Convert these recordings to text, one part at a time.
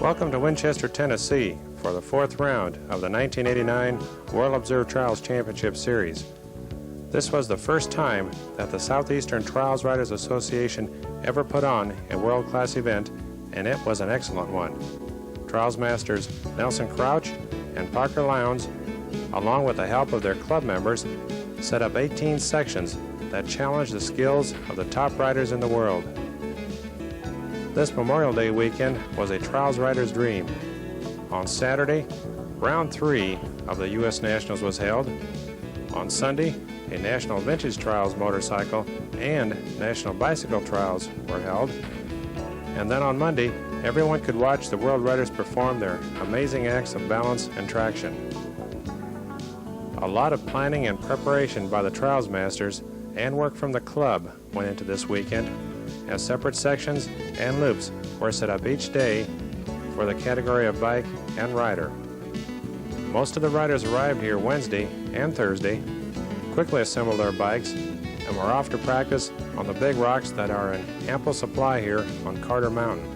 Welcome to Winchester, Tennessee for the fourth round of the 1989 World Observed Trials Championship Series. This was the first time that the Southeastern Trials Riders Association ever put on a world-class event, and it was an excellent one. Trials Masters Nelson Crouch and Parker Lowndes, along with the help of their club members, set up 18 sections that challenged the skills of the top riders in the world. This Memorial Day weekend was a Trials rider's dream. On Saturday, round 3 of the U.S. Nationals was held. On Sunday, a National Vintage Trials motorcycle and National Bicycle Trials were held. And then on Monday, everyone could watch the World Riders perform their amazing acts of balance and traction. A lot of planning and preparation by the Trials Masters and work from the club went into this weekend, as separate sections and loops were set up each day for the category of bike and rider. Most of the riders arrived here Wednesday and Thursday, quickly assembled their bikes, and were off to practice on the big rocks that are in ample supply here on Carter Mountain.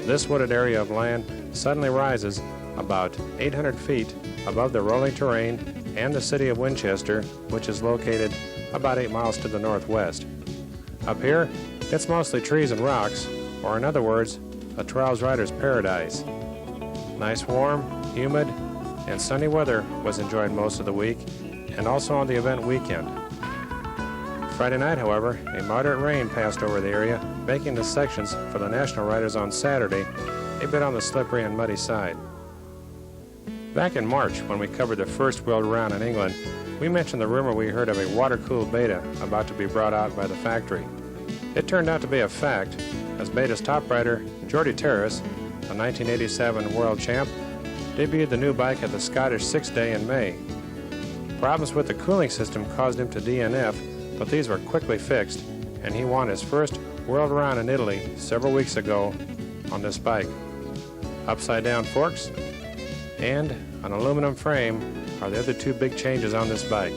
This wooded area of land suddenly rises about 800 feet above the rolling terrain and the city of Winchester, which is located about 8 miles to the northwest. Up here, it's mostly trees and rocks, or in other words, a Trials rider's paradise. Nice warm, humid, and sunny weather was enjoyed most of the week, and also on the event weekend. Friday night, however, a moderate rain passed over the area, making the sections for the National Riders on Saturday a bit on the slippery and muddy side. Back in March, when we covered the first World Round in England, we mentioned the rumor we heard of a water-cooled Beta about to be brought out by the factory. It turned out to be a fact, as Beta's top rider, Jordy Terrace, the 1987 world champ, debuted the new bike at the Scottish 6-Day in May. Problems with the cooling system caused him to DNF, but these were quickly fixed, and he won his first World Round in Italy several weeks ago on this bike. Upside-down forks and an aluminum frame are the other two big changes on this bike.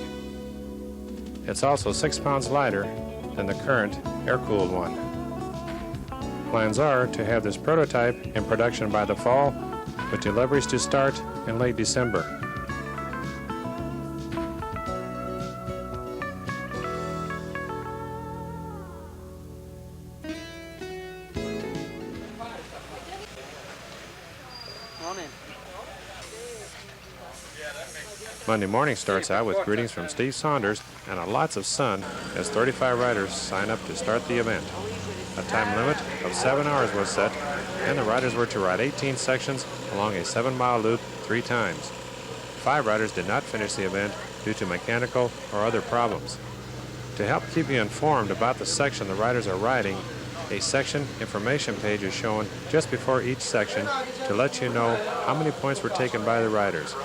It's also 6 pounds lighter than the current air-cooled one. Plans are to have this prototype in production by the fall, with deliveries to start in late December. Monday morning starts out with greetings from Steve Saunders and lots of sun as 35 riders sign up to start the event. A time limit of 7 hours was set, and the riders were to ride 18 sections along a 7-mile loop 3 times. 5 riders did not finish the event due to mechanical or other problems. To help keep you informed about the section the riders are riding, a section information page is shown just before each section to let you know how many points were taken by the riders.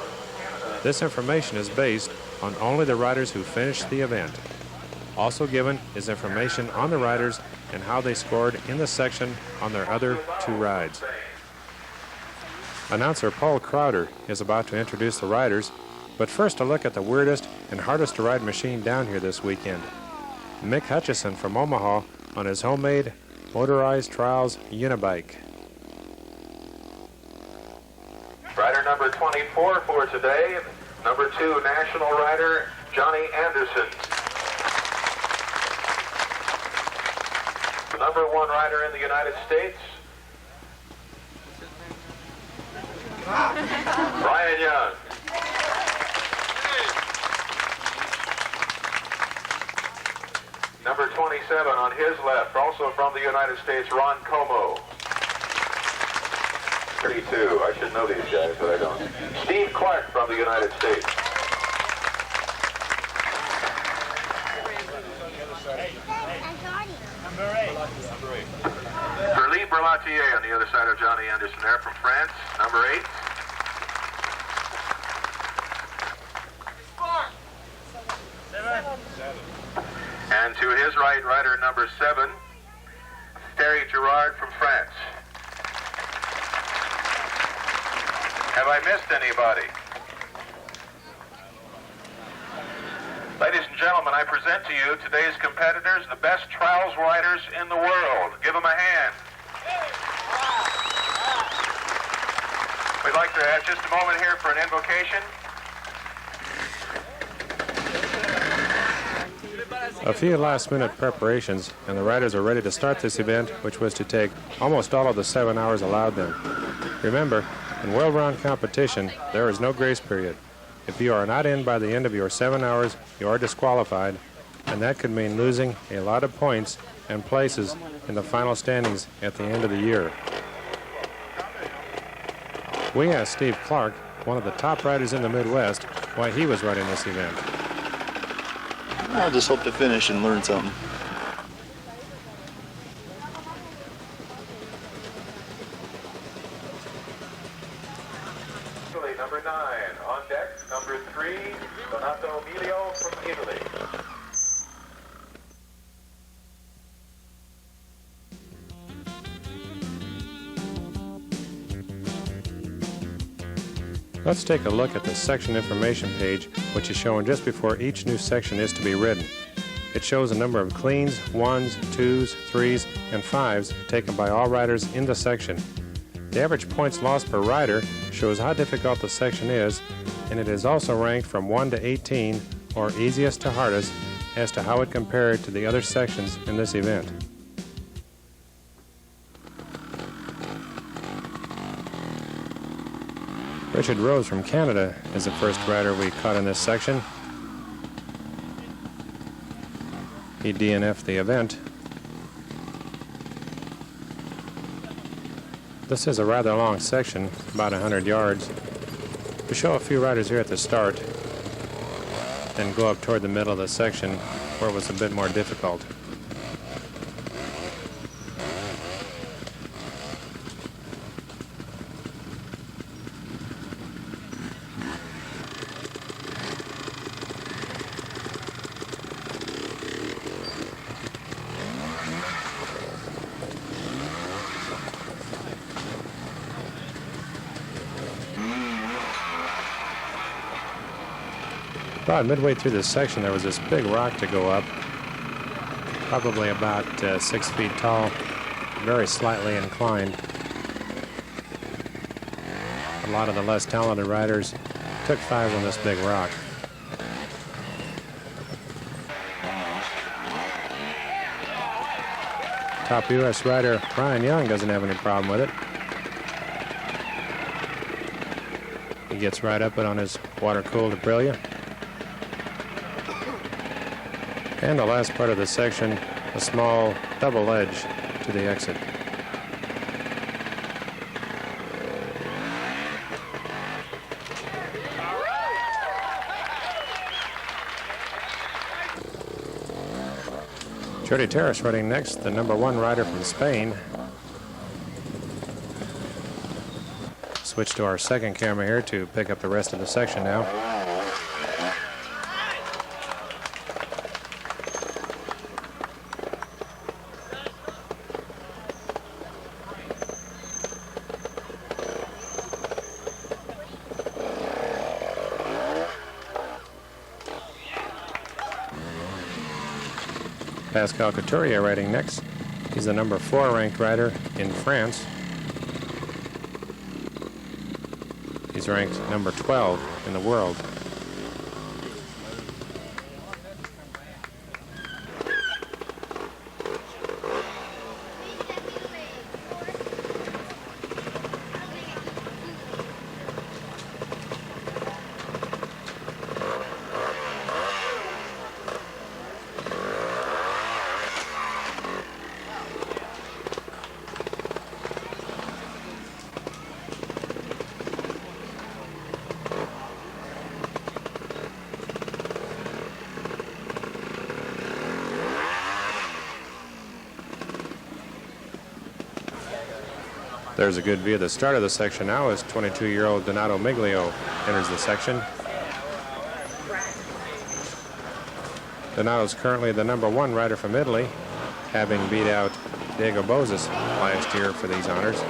This information is based on only the riders who finished the event. Also given is information on the riders and how they scored in the section on their other 2 rides. Announcer Paul Crowder is about to introduce the riders, but first a look at the weirdest and hardest to ride machine down here this weekend. Mick Hutchison from Omaha on his homemade motorized Trials Unibike. Rider number 24 for today, number 2 national rider, Johnny Anderson. The number 1 rider in the United States, Brian Young. Number 27 on his left, also from the United States, Ron Como. 32. I should know these guys, but I don't. Steve Clark from the United States. Verly Berlatier on the other side of Johnny Anderson there from France, number 8. And to his right, rider number 7, Terry Gerard from France. Have I missed anybody? Ladies and gentlemen, I present to you today's competitors, the best trials riders in the world. Give them a hand. We'd like to have just a moment here for an invocation. A few last-minute preparations, and the riders are ready to start this event, which was to take almost all of the 7 hours allowed them. Remember, in world-round competition, there is no grace period. If you are not in by the end of your 7 hours, you are disqualified, and that could mean losing a lot of points and places in the final standings at the end of the year. We asked Steve Clark, one of the top riders in the Midwest, why he was riding this event. I just hope to finish and learn something. Italy, number 9. On deck, number 3, Donato Emilio from Italy. Let's take a look at the section information page, which is shown just before each new section is to be ridden. It shows a number of cleans, 1s, 2s, 3s, and 5s taken by all riders in the section. The average points lost per rider shows how difficult the section is, and it is also ranked from 1 to 18, or easiest to hardest, as to how it compared to the other sections in this event. Richard Rose from Canada is the first rider we caught in this section. He DNF'd the event. This is a rather long section, about 100 yards. We show a few riders here at the start, then go up toward the middle of the section where it was a bit more difficult. About midway through this section, there was this big rock to go up, probably about 6 feet tall, very slightly inclined. A lot of the less talented riders took 5 on this big rock. Top U.S. rider Ryan Young doesn't have any problem with it. He gets right up it on his water-cooled Aprilia. And the last part of the section, a small double edge to the exit. Jordi Terrace riding next, the number 1 rider from Spain. Switch to our second camera here to pick up the rest of the section now. Pascal Couturier riding next. He's the number 4 ranked rider in France. He's ranked number 12 in the world. There's a good view of the start of the section now as 22-year-old Donato Miglio enters the section. Donato's currently the number 1 rider from Italy, having beat out Diego Bozes last year for these honors.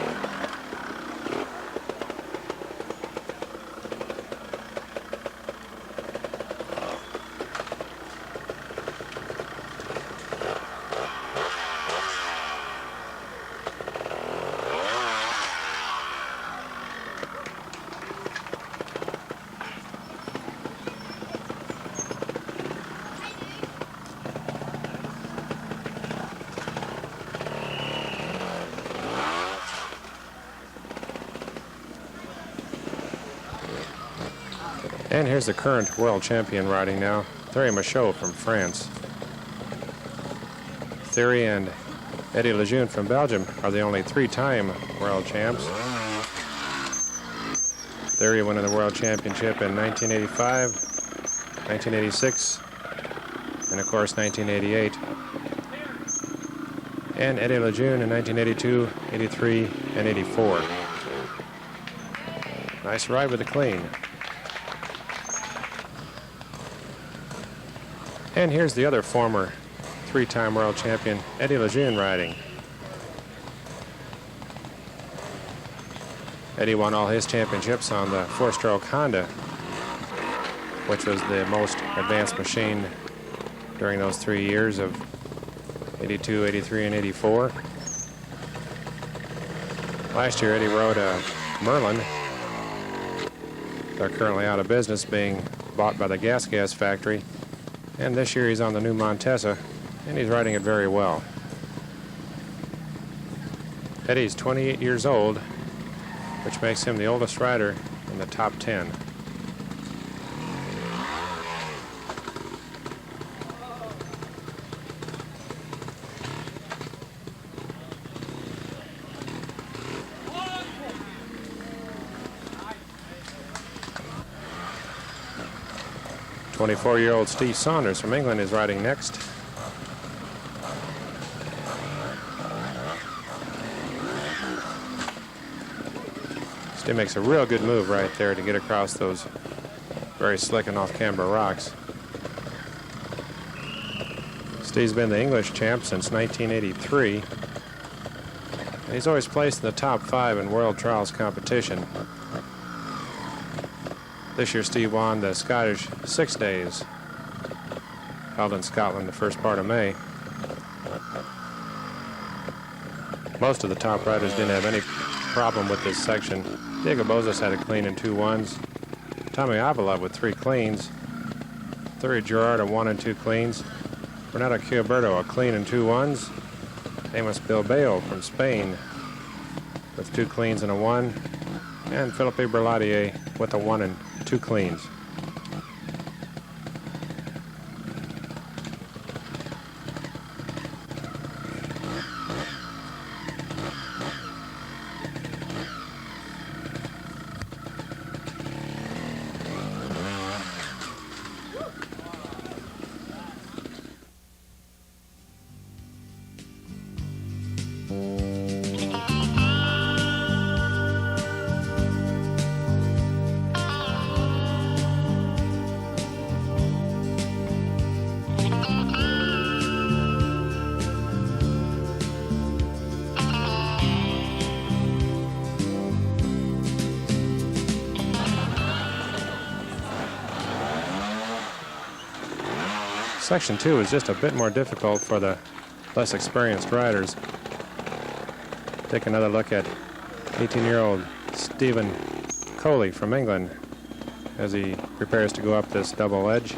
And here's the current world champion riding now, Thierry Michaud from France. Thierry and Eddie Lejeune from Belgium are the only three-time world champs. Thierry winning the world championship in 1985, 1986, and of course 1988. And Eddie Lejeune in 1982, 83, and 84. Nice ride with the clean. And here's the other former three-time world champion, Eddie Lejeune, riding. Eddie won all his championships on the four-stroke Honda, which was the most advanced machine during those 3 years of 82, 83, and 84. Last year, Eddie rode a Merlin. They're currently out of business, being bought by the Gas factory. And this year he's on the new Montesa, and he's riding it very well. Eddie's 28 years old, which makes him the oldest rider in the top 10. "24-year-old Steve Saunders from England is riding next. Steve makes a real good move right there to get across those very slick and off-camber rocks. Steve's been the English champ since 1983. And he's always placed in the top 5 in World Trials competition. This year, Steve won the Scottish 6 days, held in Scotland the first part of May. Most of the top riders didn't have any problem with this section. Diego Bozos had a clean in 2-1s. Tommy Avila with 3 cleans. Thierry Gerard a 1 and 2 cleans. Renato Chiaberto a clean and 2-1s. Amos Bilbao from Spain with 2 cleans and a 1. And Philippe Berladier with a 1 and 2 cleans. Section 2 is just a bit more difficult for the less experienced riders. Take another look at 18-year-old Stephen Coley from England as he prepares to go up this double edge.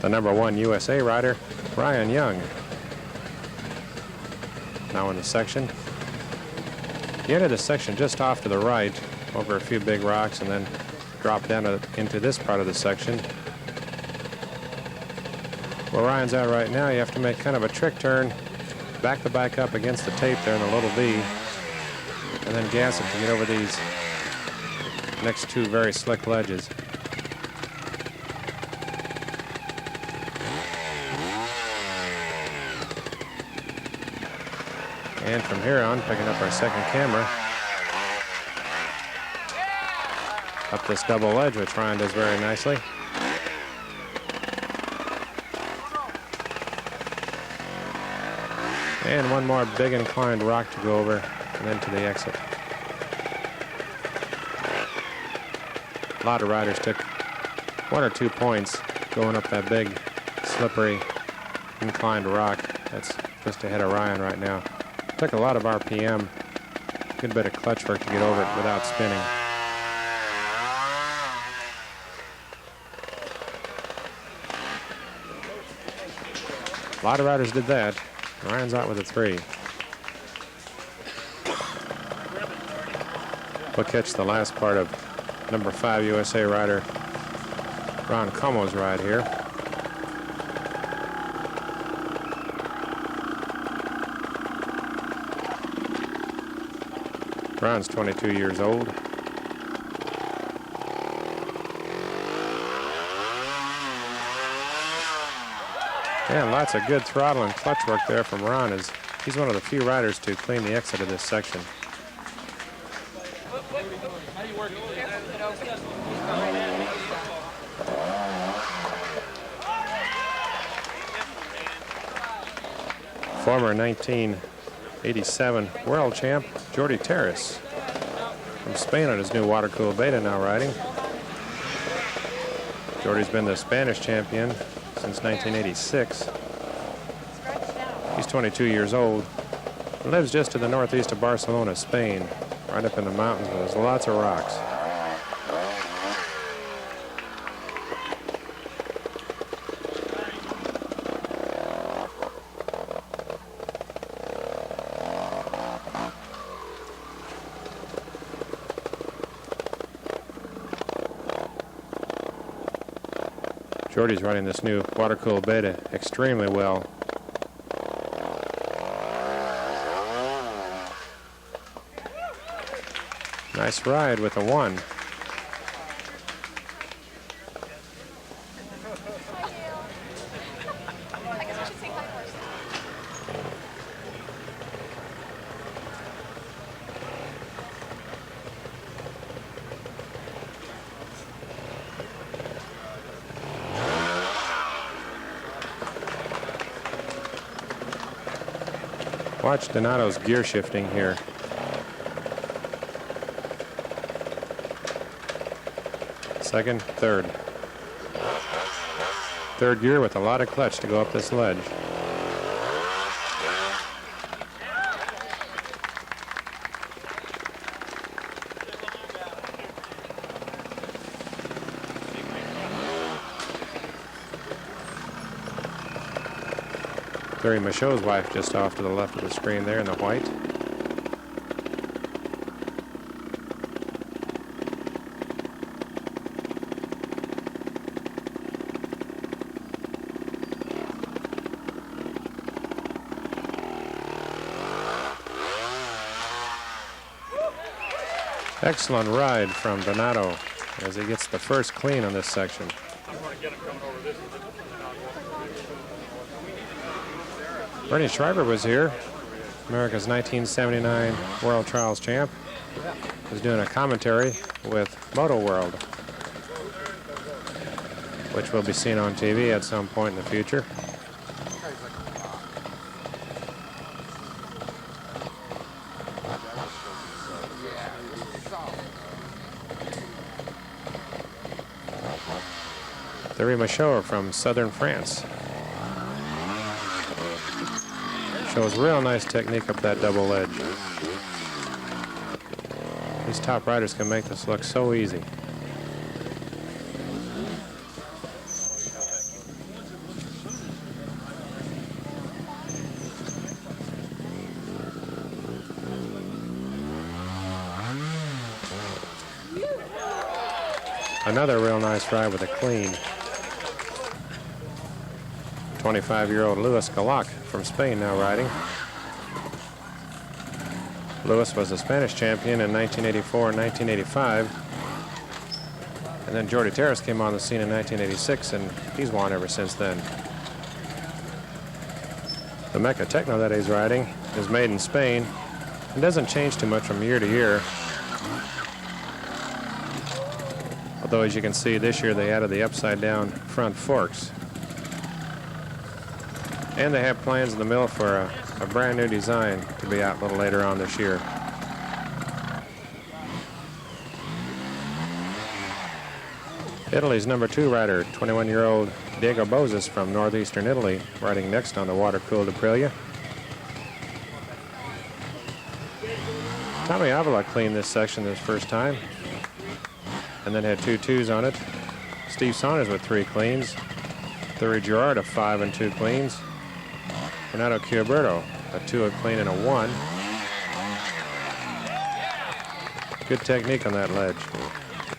The #1 USA rider, Ryan Young, now in the section. He entered the section just off to the right over a few big rocks and then dropped down into this part of the section. Where Ryan's at right now, you have to make kind of a trick turn, back the bike up against the tape there in the little V, and then gas it to get over these next 2 very slick ledges. And from here on, picking up our second camera, up this double edge, which Ryan does very nicely. And one more big inclined rock to go over, and then to the exit. A lot of riders took 1 or 2 points going up that big, slippery, inclined rock that's just ahead of Ryan right now. Took a lot of RPM, good bit of clutch work to get over it without spinning. A lot of riders did that. Ryan's out with a 3. We'll catch the last part of number 5 USA rider Ron Como's ride here. Ron's 22 years old. And lots of good throttle and clutch work there from Ron, as he's one of the few riders to clean the exit of this section. Former 1987 world champ Jordi Terrace from Spain on his new water-cooled Beta now riding. Jordi's been the Spanish champion since 1986. He's 22 years old and lives just to the northeast of Barcelona, Spain, right up in the mountains where there's lots of rocks. Jordi's running this new water-cooled Beta extremely well. Nice ride with a 1. Watch Donato's gear shifting here. Second, third. Third gear with a lot of clutch to go up this ledge. Terry Michaud's wife just off to the left of the screen there in the white. Excellent ride from Donato as he gets the first clean on this section. Bernie Schreiber was here, America's 1979 World Trials champ. Was doing a commentary with Moto World, which will be seen on TV at some point in the future. Thierry Michaud from southern France. Shows real nice technique up that double ledge. These top riders can make this look so easy. Another real nice ride with a clean. 25-year-old Luis Galac from Spain now riding. Luis was the Spanish champion in 1984 and 1985. And then Jordi Terrace came on the scene in 1986, and he's won ever since then. The Mecha Techno that he's riding is made in Spain and doesn't change too much from year to year. Although, as you can see, this year they added the upside-down front forks. And they have plans in the mill for a brand new design to be out a little later on this year. Italy's number 2 rider, 21-year-old Diego Bozes from northeastern Italy, riding next on the water-cooled Aprilia. Tommy Avila cleaned this section this first time, and then had 2 2s on it. Steve Saunders with 3 cleans. Thierry Girard a 5 and 2 cleans. Renato Chiaberto, a 2, a clean, and a 1. Good technique on that ledge.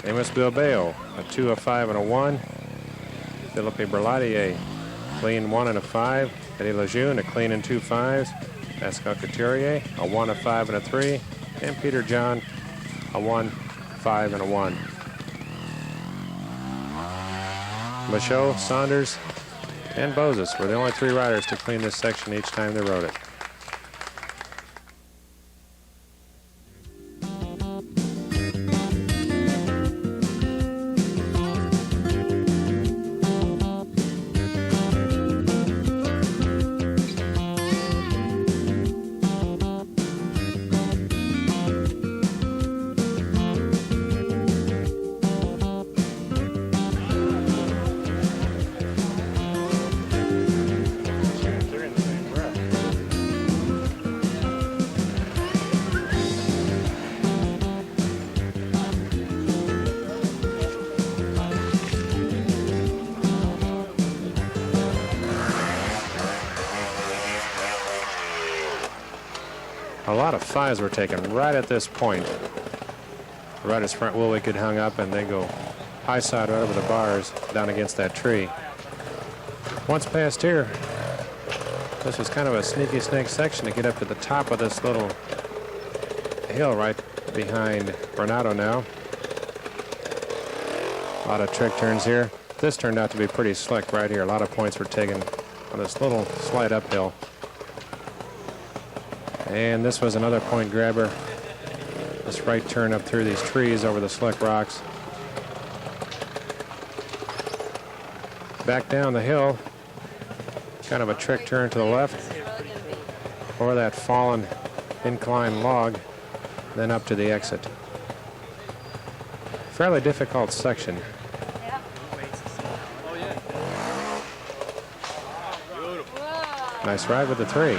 Amos Bilbao, a 2, a 5, and a 1. Philippe Berladier, clean 1 and a 5. Eddie Lejeune, a clean and 2 5s. Pascal Couturier, a 1, a 5, and a 3. And Peter John, a 1, 5, and a 1. Michaud, Saunders, and Bozes were the only 3 riders to clean this section each time they rode it. A lot of 5s were taken right at this point. The rider's front wheel would get hung up and they go high side right over the bars down against that tree. Once past here, this was kind of a sneaky snake section to get up to the top of this little hill right behind Renato now. A lot of trick turns here. This turned out to be pretty slick right here. A lot of points were taken on this little slight uphill. And this was another point grabber. This right turn up through these trees over the slick rocks. Back down the hill, kind of a trick turn to the left, or that fallen incline log, then up to the exit. Fairly difficult section. Nice ride with the 3.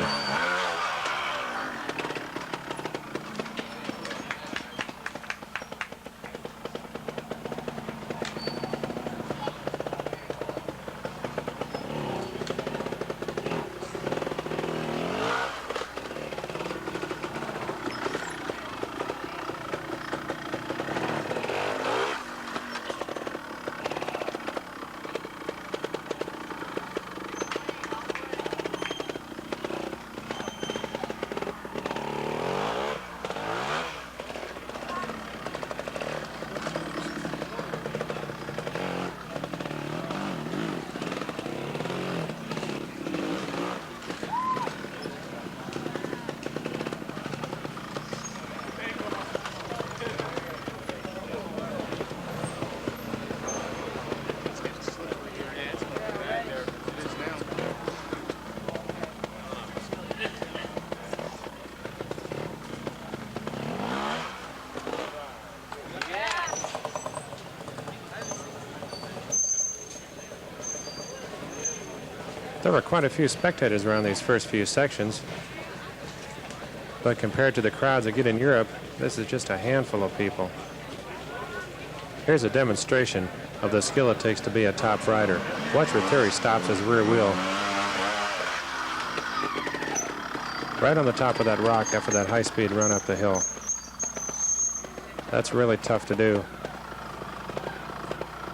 There were quite a few spectators around these first few sections, but compared to the crowds that get in Europe, this is just a handful of people. Here's a demonstration of the skill it takes to be a top rider. Watch where Terry stops his rear wheel right on the top of that rock after that high-speed run up the hill. That's really tough to do.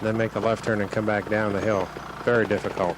Then make a left turn and come back down the hill. Very difficult.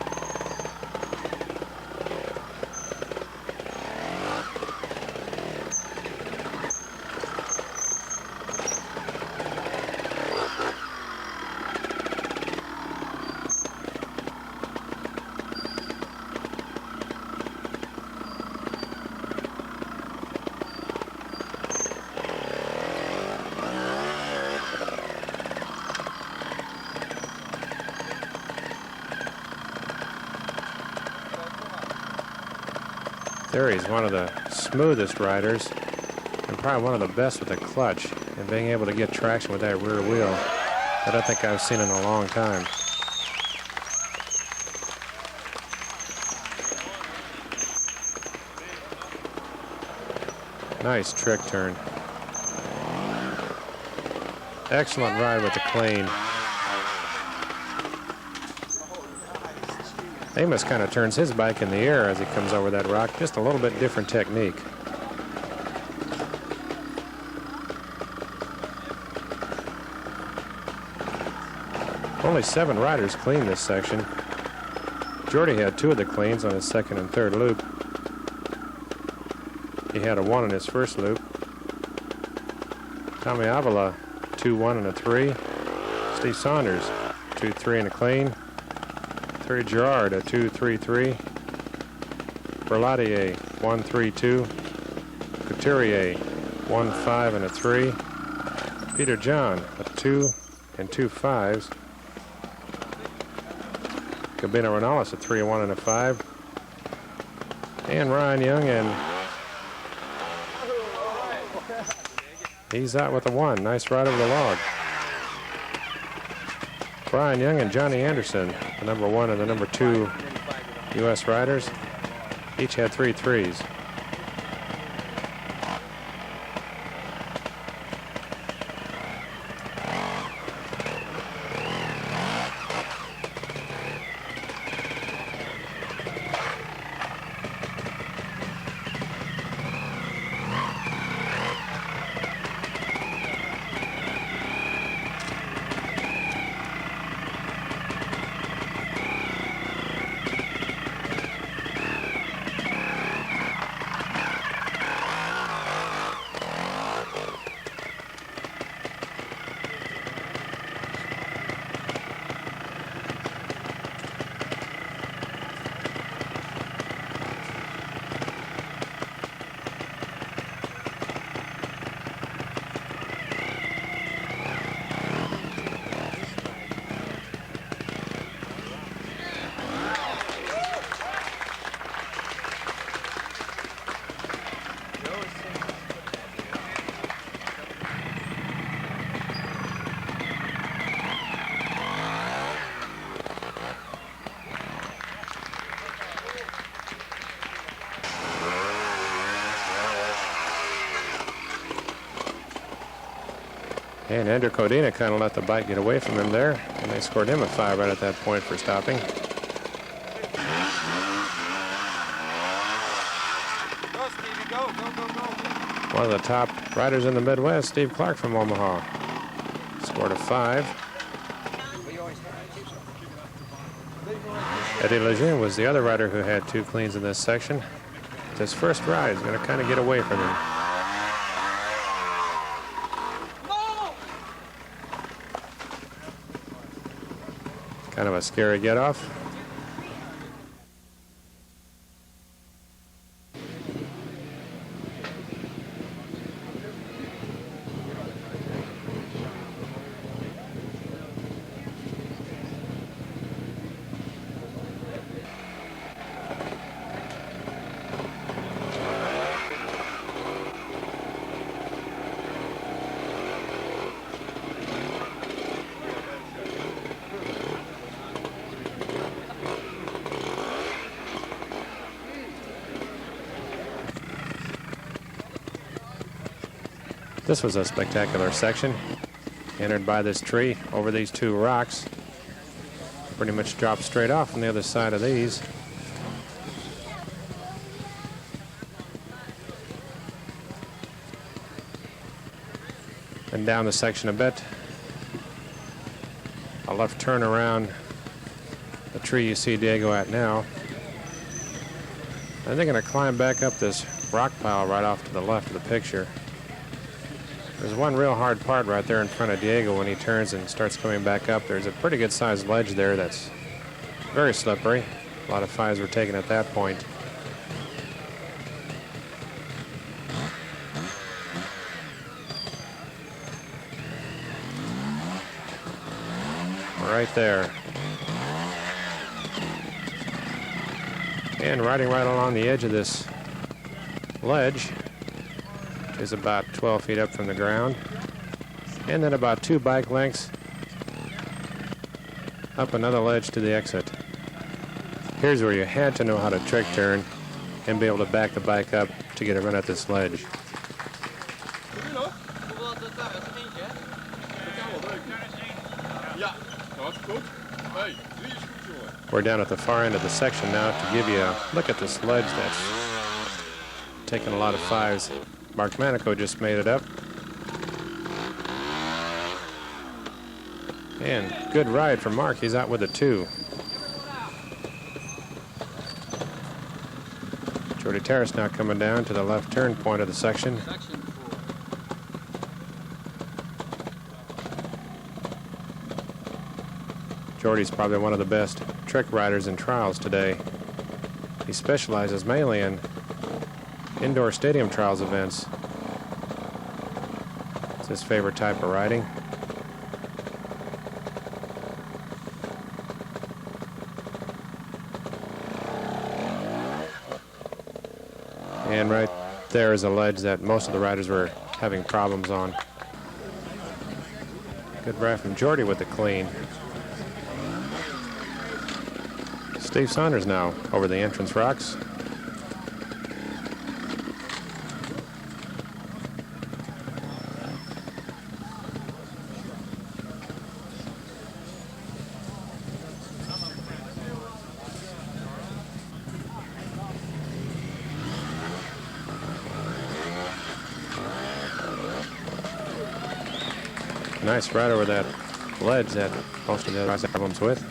Terry's one of the smoothest riders and probably one of the best with the clutch and being able to get traction with that rear wheel that I think I've seen in a long time. Nice trick turn. Excellent ride with the clean. Amos kind of turns his bike in the air as he comes over that rock. Just a little bit different technique. Only 7 riders clean this section. Jordy had 2 of the cleans on his second and third loop. He had a 1 on his first loop. Tommy Avila, 2-1 and a 3. Steve Saunders, 2-3 and a clean. Terry Gerard, a 2-3-3. Berlatier, 1-3-2. Couturier, 1-5 and a 3. Peter John, a 2 and 2 5s. Gabino Renales, a 3-1 and a 5. And Ryan Young, and he's out with a 1. Nice ride over the log. Brian Young and Johnny Anderson, the number 1 and the number 2 U.S. riders, each had 3 3s. And Andrew Codina kind of let the bike get away from him there, and they scored him a 5 right at that point for stopping. One of the top riders in the Midwest, Steve Clark from Omaha, scored a 5. Eddie Lejeune was the other rider who had 2 cleans in this section. It's his first ride. He's going to kind of get away from him. Kind of a scary get-off. This was a spectacular section, entered by this tree over these 2 rocks. Pretty much dropped straight off on the other side of these. And down the section a bit. A left turn around the tree you see Diego at now. And they're going to climb back up this rock pile right off to the left of the picture. There's one real hard part right there in front of Diego when he turns and starts coming back up. There's a pretty good sized ledge there that's very slippery. A lot of 5s were taken at that point. Right there. And riding right along the edge of this ledge is about 12 feet up from the ground, and then about 2 bike lengths up another ledge to the exit. Here's where you had to know how to trick turn and be able to back the bike up to get a run at this ledge. We're down at the far end of the section now to give you a look at this ledge that's taken a lot of fives. Mark Manico just made it up. And good ride for Mark. He's out with a 2. Jordy Terrace now coming down to the left turn point of the section. Jordy's probably one of the best trick riders in trials today. He specializes mainly in indoor stadium trials events. It's his favorite type of riding. And right there is a ledge that most of the riders were having problems on. Good ride from Jordy with the clean. Steve Saunders now over the entrance rocks. Nice ride over that ledge that most of the guys have problems with.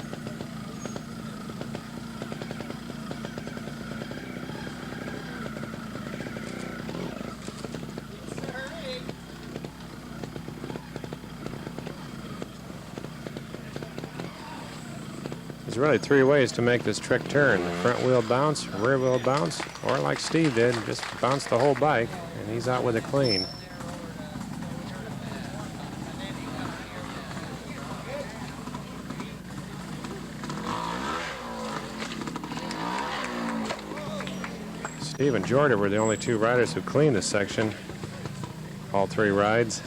There's really 3 ways to make this trick turn. Front wheel bounce, rear wheel bounce, or like Steve did, just bounce the whole bike, and he's out with a clean. Steve and Jordy were the only 2 riders who cleaned this section. All 3 rides.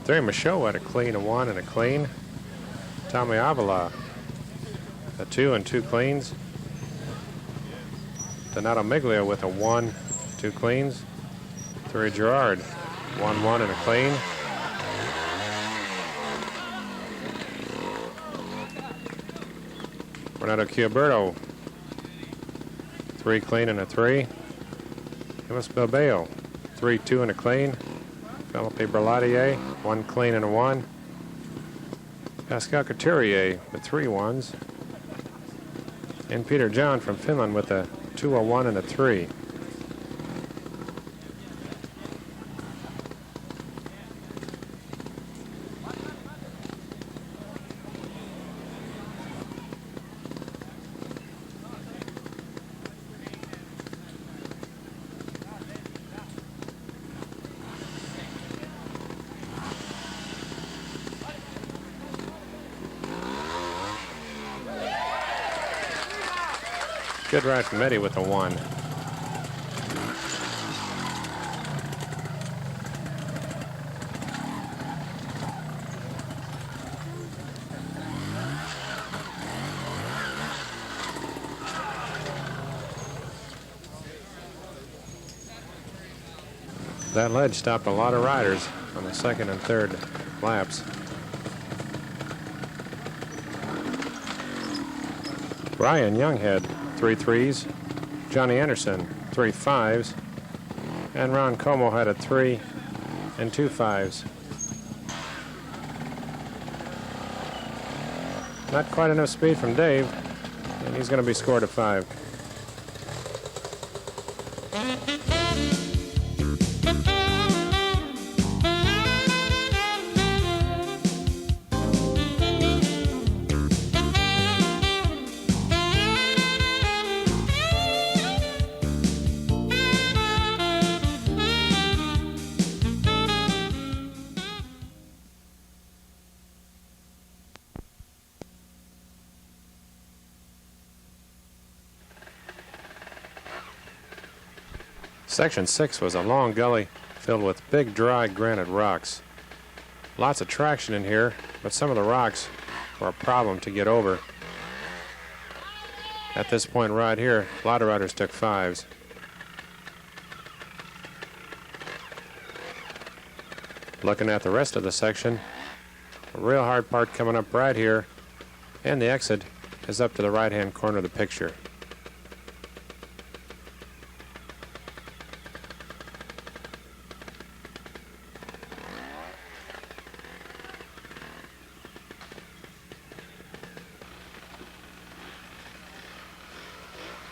Terry Michaud had a clean, a 1, and a clean. Tommy Avila, a 2 and 2 cleans. Donato Miglio with a 1, 2 cleans. Terry Gerard, 1, 1, and a clean. Renato Chiaberto, 3 clean and a 3. Amos Bilbao, 3, 2, and a clean. Philippe Berlatier, 1 clean and a 1. Pascal Couturier with 3 1s. And Peter John from Finland with a 2, a 1, and a 3. Good ride from Eddie with a 1. That ledge stopped a lot of riders on the 2nd and 3rd laps. Brian Young had 3 3s, Johnny Anderson 3 5s, and Ron Como had a 3 and 2 5s. Not quite enough speed from Dave, and he's going to be scored a 5. Section 6 was a long gully filled with big dry granite rocks. Lots of traction in here, but some of the rocks were a problem to get over. At this point right here, a lot of riders took 5s. Looking at the rest of the section, A real hard part coming up right here, and the exit is up to the right-hand corner of the picture.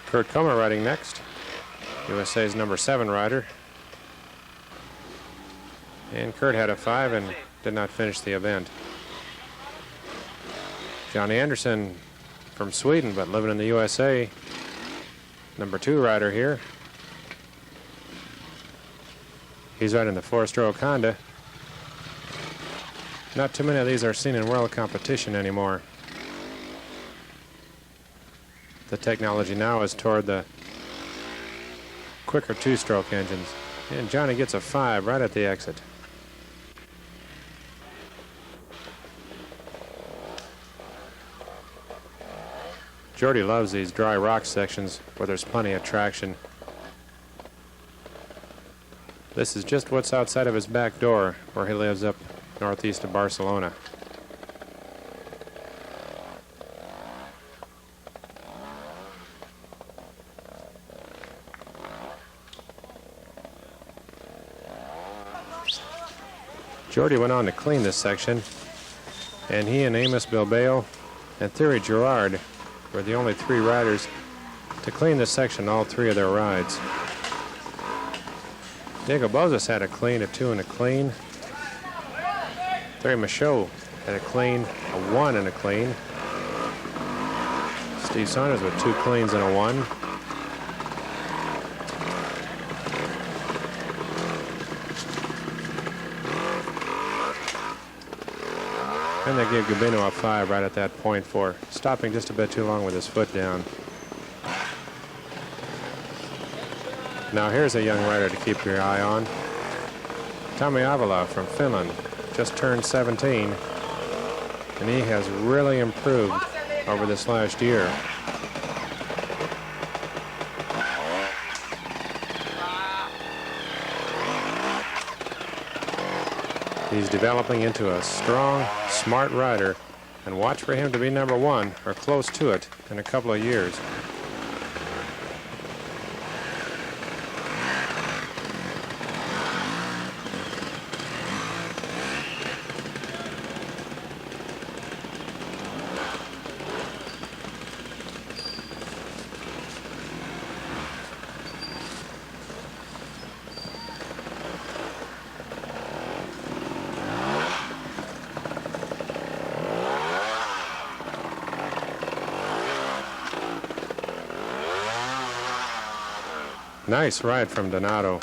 Kurt Comer riding next, USA's number 7 rider. And Kurt had a 5 and did not finish the event. Johnny Anderson from Sweden, but living in the USA, number 2 rider here. He's riding the 4-stroke Honda. Not too many of these are seen in world competition anymore. The technology now is toward the quicker 2-stroke engines. And Johnny gets a 5 right at the exit. Jordy loves these dry rock sections where there's plenty of traction. This is just what's outside of his back door where he lives up northeast of Barcelona. Jordy went on to clean this section, and he and Amos Bilbao and Thierry Girard were the only 3 riders to clean this section all 3 of their rides. Diego Bozas had a clean, a 2 and a clean. Thierry Michaud had a clean, a 1 and a clean. Steve Saunders with 2 cleans and a 1. And they gave Gabino a 5 right at that point for stopping just a bit too long with his foot down. Now here's a young rider to keep your eye on. Tommy Avala from Finland, just turned 17, and he has really improved over this last year. He's developing into a strong, smart rider, and watch for him to be number 1 or close to it in a couple of years. Nice ride from Donato.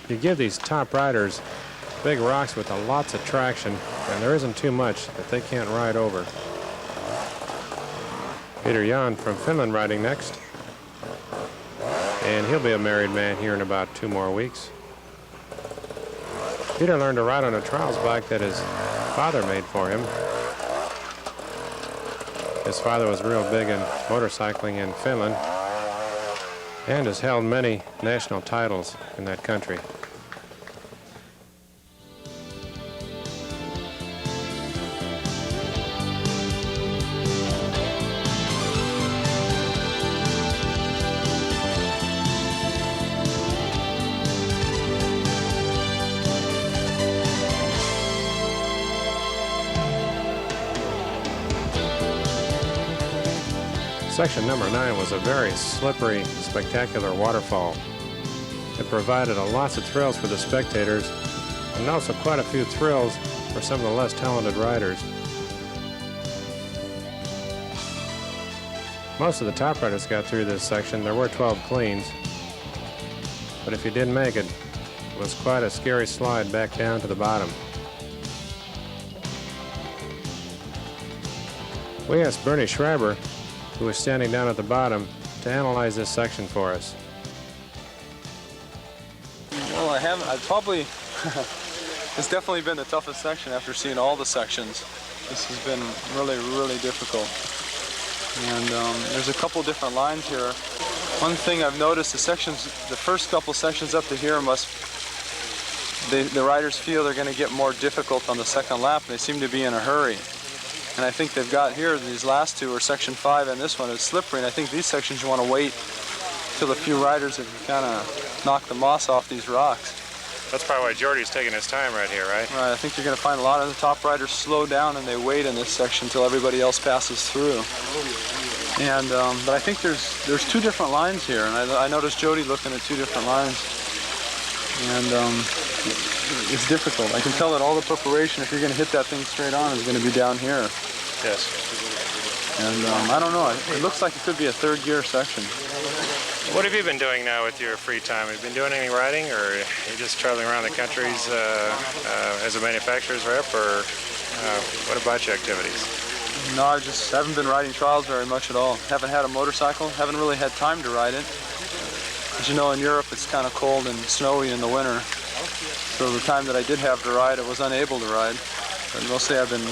You give these top riders big rocks with lots of traction, and there isn't too much that they can't ride over. Peter Jan from Finland riding next. And he'll be a married man here in about 2 more weeks. Peter learned to ride on a trials bike that his father made for him. His father was real big in motorcycling in Finland and has held many national titles in that country. Section number 9 was a very slippery, spectacular waterfall. It provided lots of thrills for the spectators and also quite a few thrills for some of the less talented riders. Most of the top riders got through this section. There were 12 cleans, but if you didn't make it, it was quite a scary slide back down to the bottom. We asked Bernie Schreiber, who was standing down at the bottom, to analyze this section for us. Well, I've probably, it's definitely been the toughest section after seeing all the sections. This has been really, really difficult. And there's a couple different lines here. One thing I've noticed, the first couple sections up to here must the riders feel they're going to get more difficult on the second lap. They seem to be in a hurry. And I think they've got here, these last two are section 5 and this one is slippery. And I think these sections you want to wait till a few riders have kind of knocked the moss off these rocks. That's probably why Jordy's taking his time right here, right? Right, I think you're going to find a lot of the top riders slow down and they wait in this section until everybody else passes through. And but I think there's two different lines here, and I noticed Jody looking at two different lines. And it's difficult. I can tell that all the preparation, if you're going to hit that thing straight on, is going to be down here. Yes. And I don't know, it looks like it could be a third gear section. What have you been doing now with your free time? Have you been doing any riding, or are you just traveling around the countries as a manufacturer's rep, or what about your activities? No, I just haven't been riding trials very much at all. Haven't had a motorcycle, haven't really had time to ride it. As you know, in Europe it's kind of cold and snowy in the winter. So the time that I did have to ride, I was unable to ride. But mostly I've been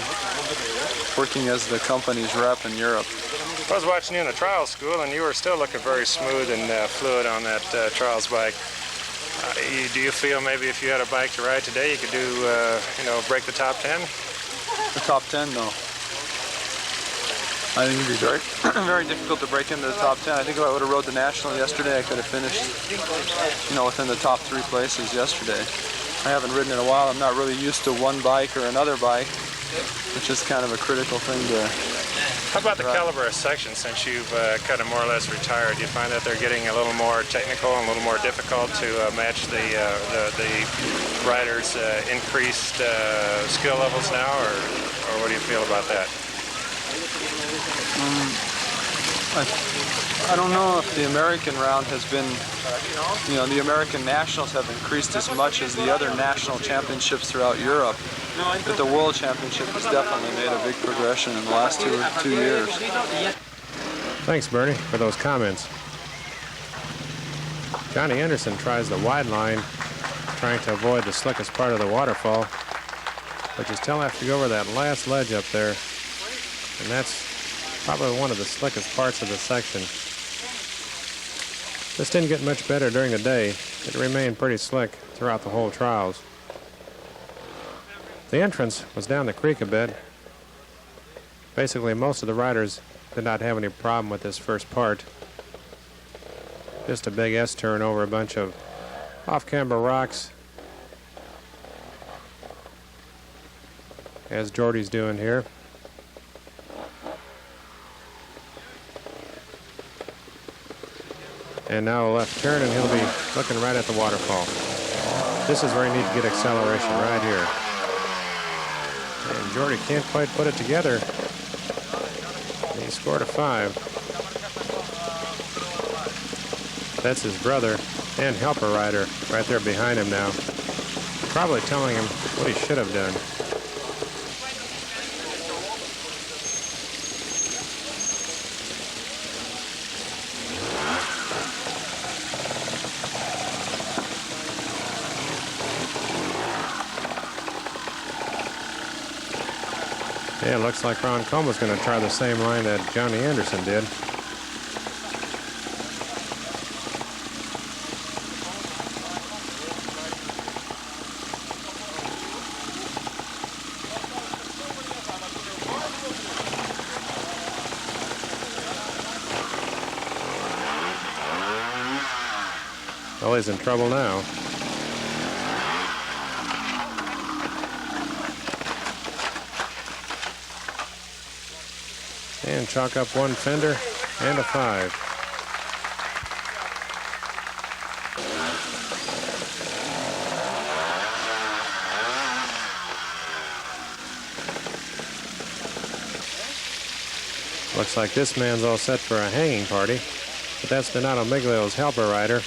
working as the company's rep in Europe. I was watching you in the trials school, and you were still looking very smooth and fluid on that trials bike. Do you feel maybe if you had a bike to ride today, you could do, break the top 10? The top 10, no. I think it'd be very, very difficult to break into the top 10. I think if I would have rode the National yesterday, I could have finished, within the top 3 places yesterday. I haven't ridden in a while. I'm not really used to one bike or another bike, which is kind of a critical thing to... How about the caliber of section since you've kind of more or less retired? Do you find that they're getting a little more technical and a little more difficult to match the riders' increased skill levels now, or what do you feel about that? I don't know if the American round has been, the American nationals have increased as much as the other national championships throughout Europe. But the World Championship has definitely made a big progression in the last two years. Thanks, Bernie, for those comments. Johnny Anderson tries the wide line, trying to avoid the slickest part of the waterfall, but you still have to go over that last ledge up there, and that's probably one of the slickest parts of the section. This didn't get much better during the day. It remained pretty slick throughout the whole trials. The entrance was down the creek a bit. Basically, most of the riders did not have any problem with this first part. Just a big S-turn over a bunch of off-camber rocks, as Jordy's doing here. And now a left turn, and he'll be looking right at the waterfall. This is where you need to get acceleration, right here. And Jordy can't quite put it together. He scored a 5. That's his brother and helper rider right there behind him now. Probably telling him what he should have done. Yeah, it looks like Ron Coma's going to try the same line that Johnny Anderson did. Well, he's in trouble now. And chalk up one fender and a 5. Looks like this man's all set for a hanging party, but that's Donato Miglio's helper rider.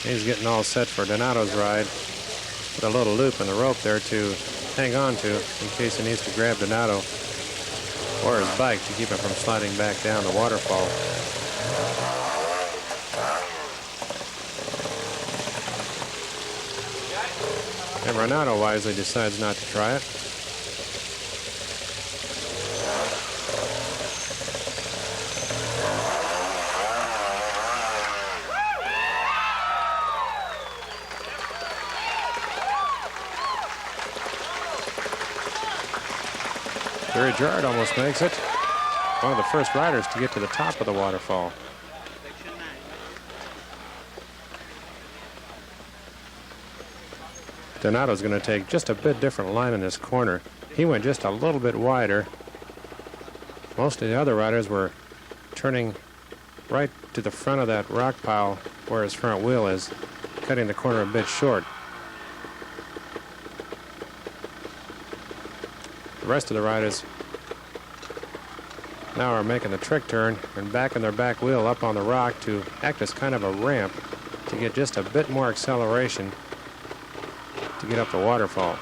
He's getting all set for Donato's ride with a little loop in the rope there to hang on to in case he needs to grab Donato or his bike to keep him from sliding back down the waterfall. And Renato wisely decides not to try it. Terry Gerard almost makes it. One of the first riders to get to the top of the waterfall. Donato's going to take just a bit different line in this corner. He went just a little bit wider. Most of the other riders were turning right to the front of that rock pile where his front wheel is, cutting the corner a bit short. The rest of the riders now are making the trick turn and backing their back wheel up on the rock to act as kind of a ramp to get just a bit more acceleration to get up the waterfall.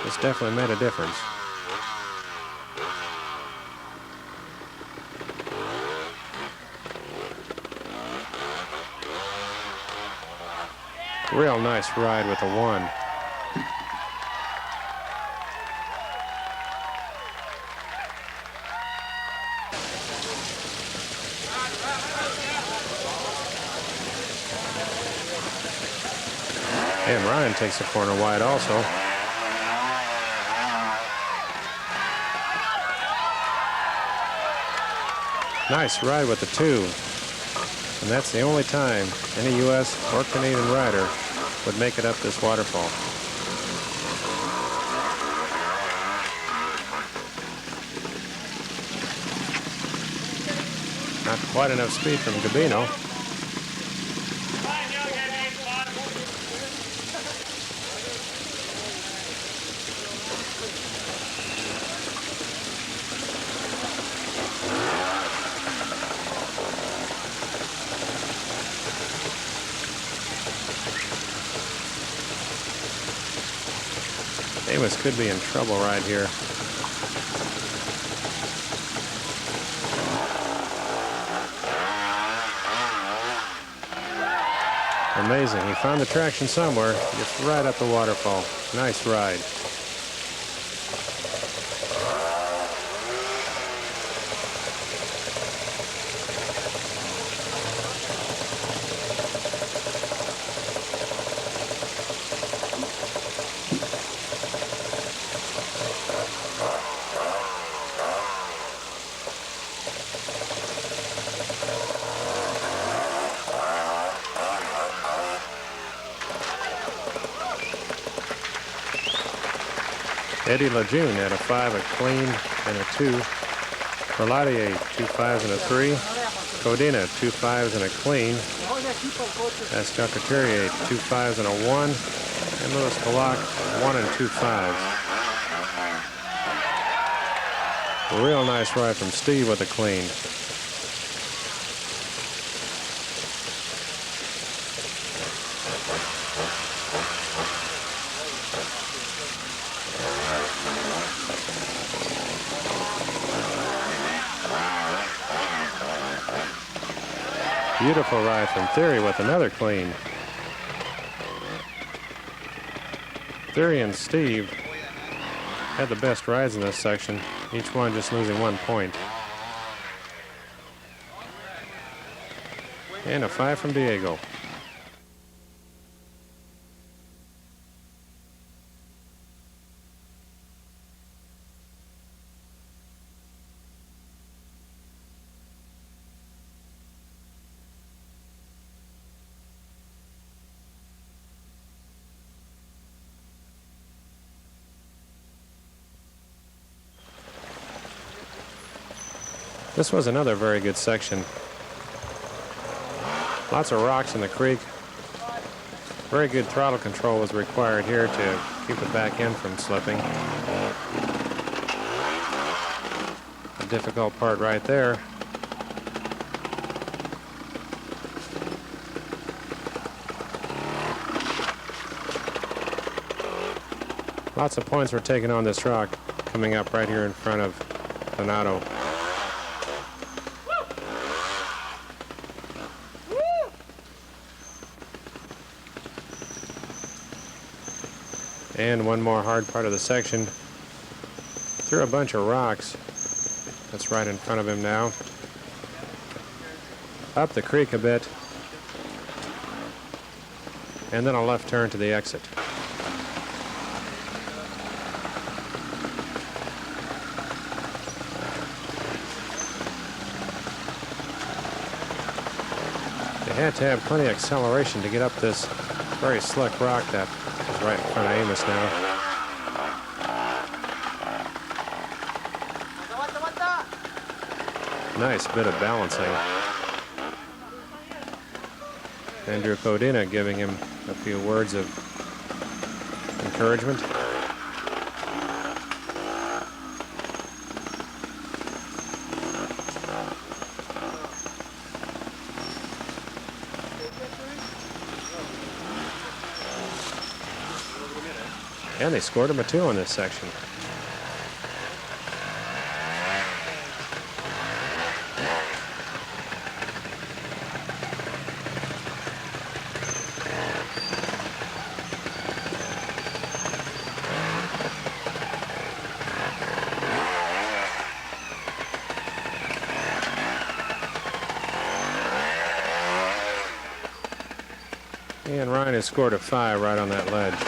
This definitely made a difference. Real nice ride with the 1. And Ryan takes the corner wide also. Nice ride with the 2. And that's the only time any U.S. or Canadian rider would make it up this waterfall. Not quite enough speed from Gabino. Amos could be in trouble right here. Amazing. He found the traction somewhere. Gets right up the waterfall. Nice ride. Eddie Lejeune had a 5, a clean, and a 2. Roladier, 2 5s and a 3. Codina, 2 5s and a clean. Escalcaterier, 2 5s and a 1. And Louis Kalak, 1 and 2 5s. A real nice ride from Steve with a clean. Beautiful ride from Theory with another clean. Theory and Steve had the best rides in this section, each one just losing 1 point. And a 5 from Diego. This was another very good section. Lots of rocks in the creek. Very good throttle control was required here to keep the back end from slipping. A difficult part right there. Lots of points were taken on this rock coming up right here in front of Donato. And one more hard part of the section. Through a bunch of rocks. That's right in front of him now. Up the creek a bit. And then a left turn to the exit. You had to have plenty of acceleration to get up this very slick rock that is right in front of Amos now. Nice bit of balancing. Andrew Codina giving him a few words of encouragement. And they scored him a 2 in this section. And Ryan has scored a 5 right on that ledge.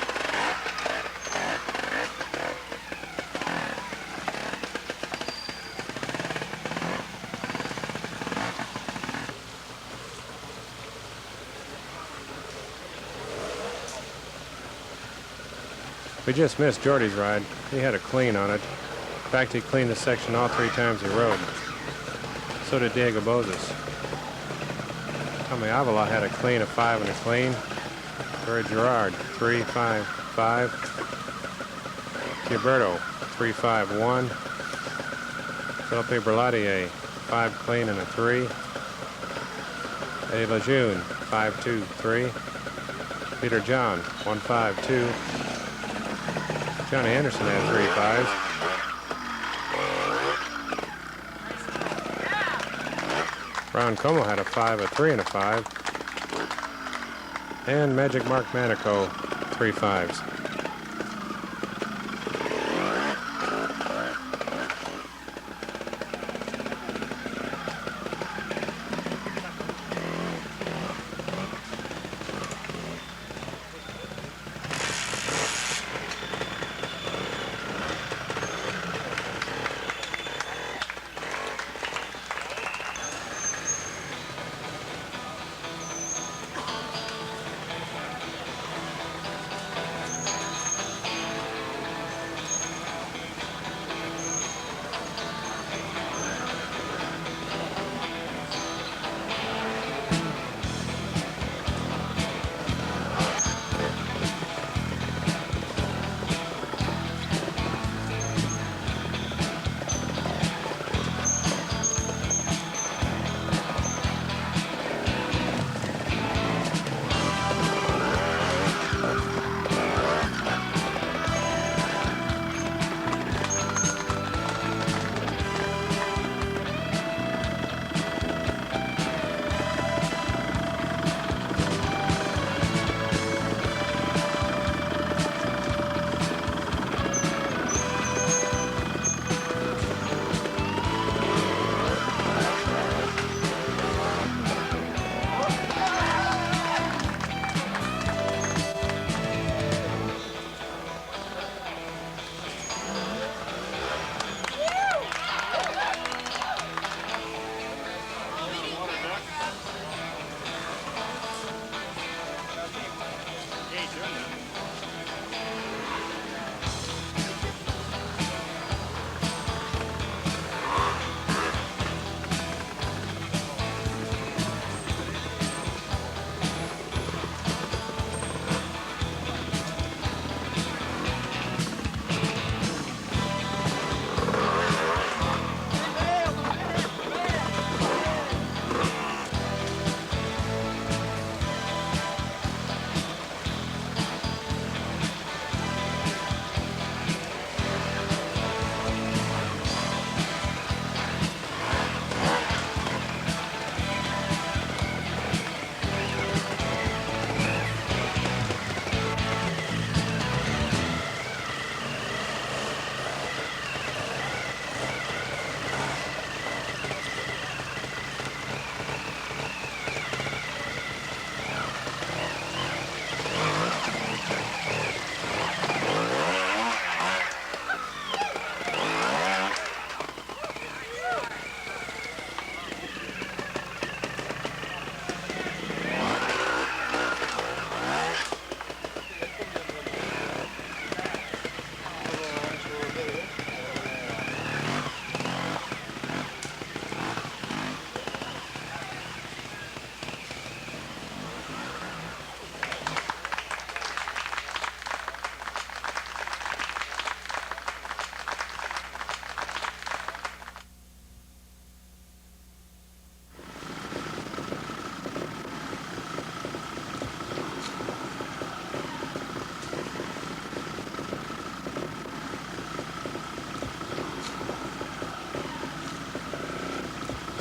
We just missed Jordy's ride. He had a clean on it. In fact, he cleaned the section all 3 times he rode. So did Diego Bozes. Tommy Avila had a clean, a 5 and a clean. Barry Gerard, 3, 5, 5. Gilberto, 3, 5, 1. Philippe Berladier, 5 clean and a 3. Eddie Lejeune, 5, 2, 3. Peter John, 1, 5, 2. Johnny Anderson had 3 5s. Ron Como had a 5, a 3, and a 5. And Magic Mark Manico, 3 5s.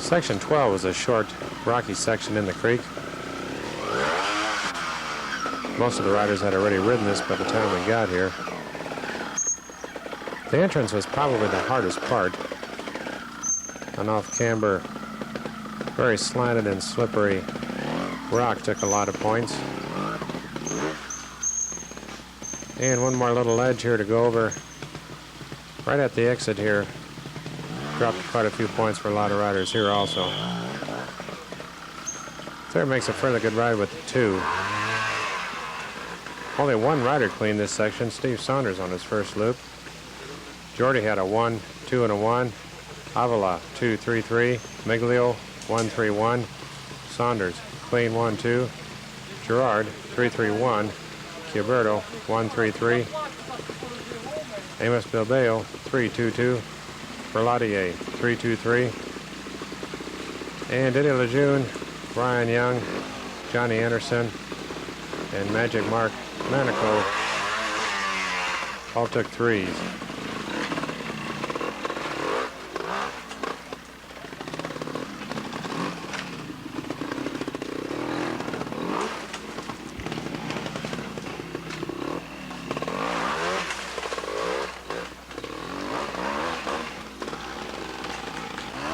Section 12 was a short, rocky section in the creek. Most of the riders had already ridden this by the time we got here. The entrance was probably the hardest part. An off-camber, very slanted and slippery rock took a lot of points. And one more little ledge here to go over. Right at the exit here. Dropped quite a few points for a lot of riders here also. Third makes a fairly good ride with the 2. Only one rider cleaned this section, Steve Saunders on his first loop. Jordy had a 1, 2, and a 1. Avila 2, 3, 3. Miglio 1, 3, 1. Saunders clean 1, 2. Gerard 3, 3, 1. Gilberto 1, 3, 3. Amos Bilbao 3, 2, 2. Berlatier 3, 2, 3. And Didier Lejeune, Brian Young, Johnny Anderson, and Magic Mark Manico all took 3s.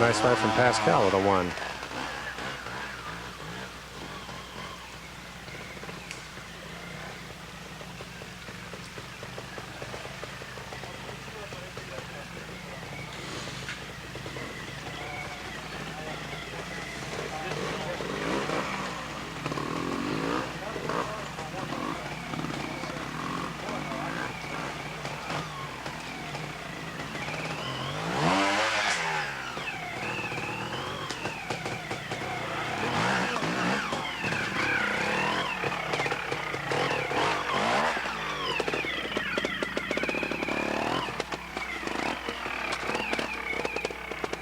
Nice ride from Pascal with a 1.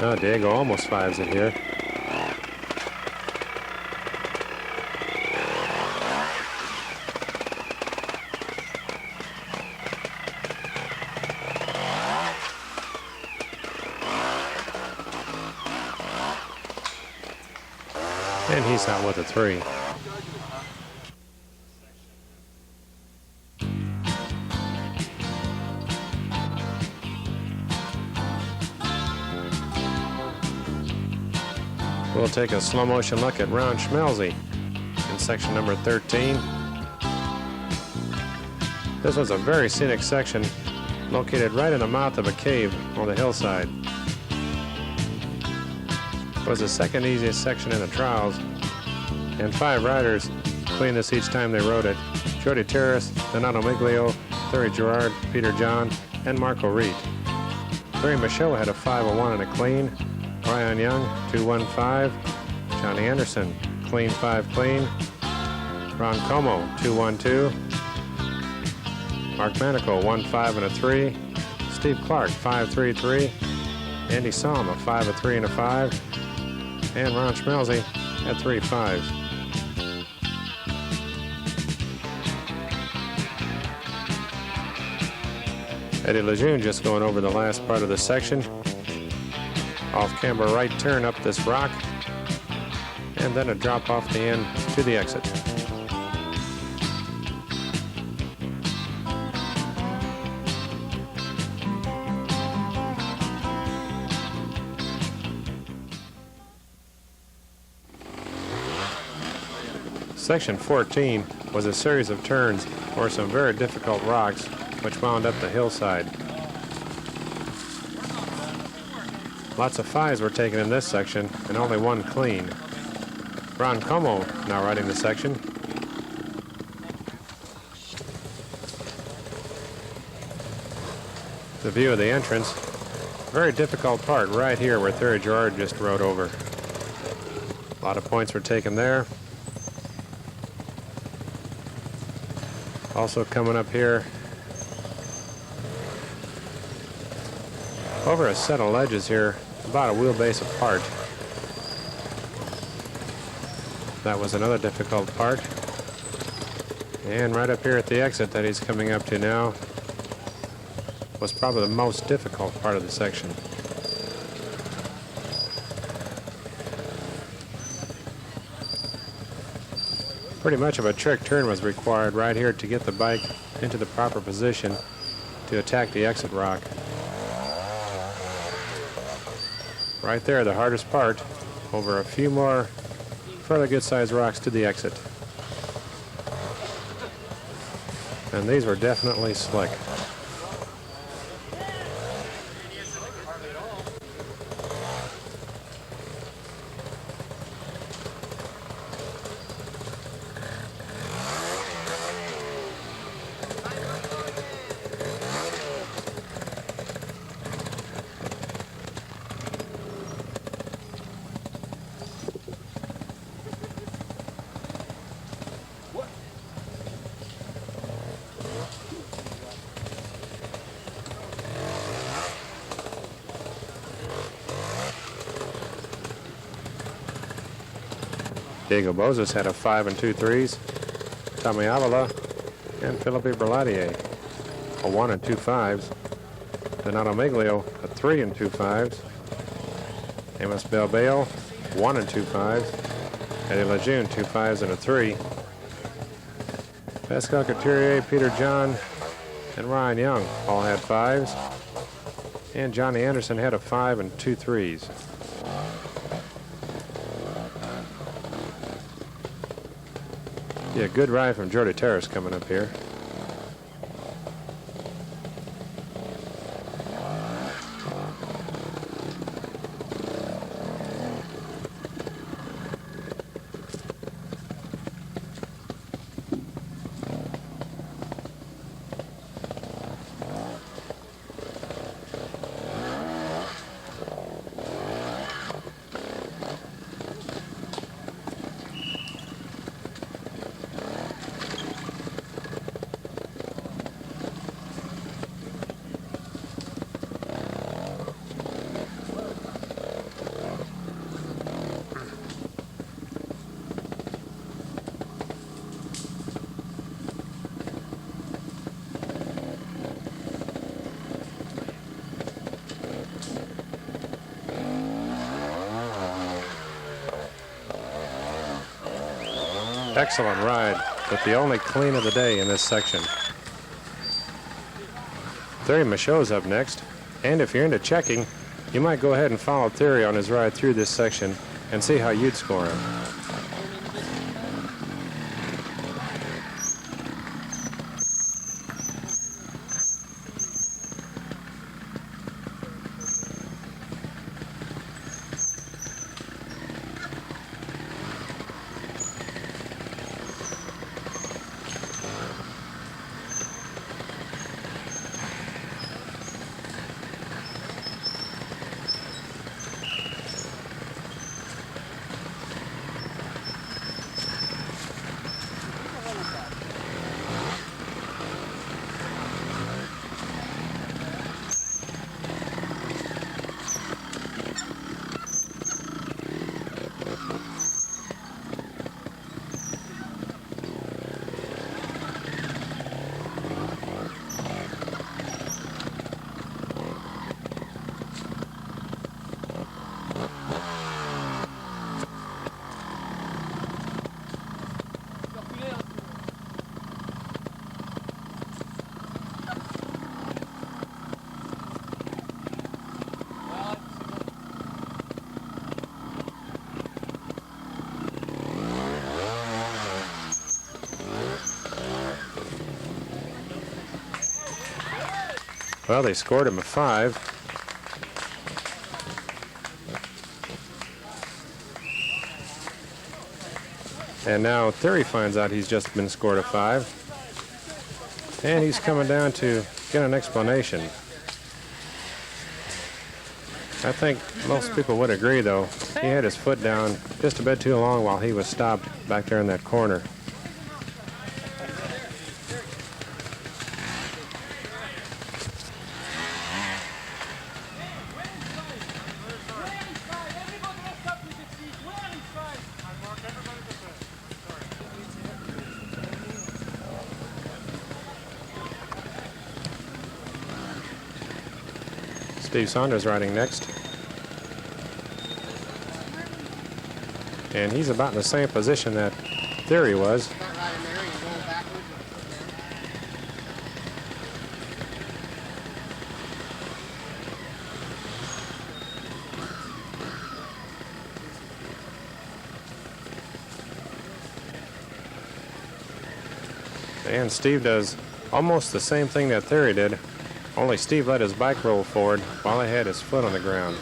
Oh, Diego almost 5s it here. And he's out with a 3. We'll take a slow motion look at Ron Schmelze in section number 13. This was a very scenic section located right in the mouth of a cave on the hillside. It was the second easiest section in the trials, and 5 riders cleaned this each time they rode it. Jordi Terrace, Donato Miglio, Thierry Gerard, Peter John, and Marco Reed. Larry Michaud had a 5, a 1, and a clean. Brian Young, 2, 1, 5. Johnny Anderson, clean 5, clean. Ron Como, 2, 1, 2. Mark Manico, 1, 5, and a 3. Steve Clark, 5, 3, 3. Andy Salm, a 5, a 3, and a 5. And Ron Schmelze had 3 5s. Eddie Lejeune just going over the last part of the section. Off-camber right turn up this rock, and then a drop off the end to the exit. Section 14 was a series of turns over some very difficult rocks which wound up the hillside. Lots of 5s were taken in this section, and only 1 clean. Ron Como now riding the section. The view of the entrance. Very difficult part right here where Thierry Gerard just rode over. A lot of points were taken there. Also coming up here, over a set of ledges here, about a wheelbase apart. That was another difficult part. And right up here at the exit that he's coming up to now was probably the most difficult part of the section. Pretty much of a trick turn was required right here to get the bike into the proper position to attack the exit rock. Right there, the hardest part, over a few more fairly good-sized rocks to the exit. And these were definitely slick. Diego Bozos had a 5 and 2 3s. Tommy Avila and Philippe Berladier a 1 and 2 5s. Donato Miglio a 3 and 2 5s. Amos Belbeo 1 and 2 5s. Eddie Lejeune 2 5s and a 3. Pascal Couturier, Peter John, and Ryan Young all had 5s. And Johnny Anderson had a 5 and 2 3s. Yeah, good ride from Jordy Terrace coming up here. Excellent ride, but the only clean of the day in this section. Thierry Michaud's up next, and if you're into checking, you might go ahead and follow Thierry on his ride through this section and see how you'd score him. Well, they scored him a 5. And now Thierry finds out he's just been scored a 5. And he's coming down to get an explanation. I think most people would agree, though. He had his foot down just a bit too long while he was stopped back there in that corner. Steve Saunders riding next. And he's about in the same position that theory was. And Steve does almost the same thing that theory did, only Steve let his bike roll forward while he had his foot on the ground.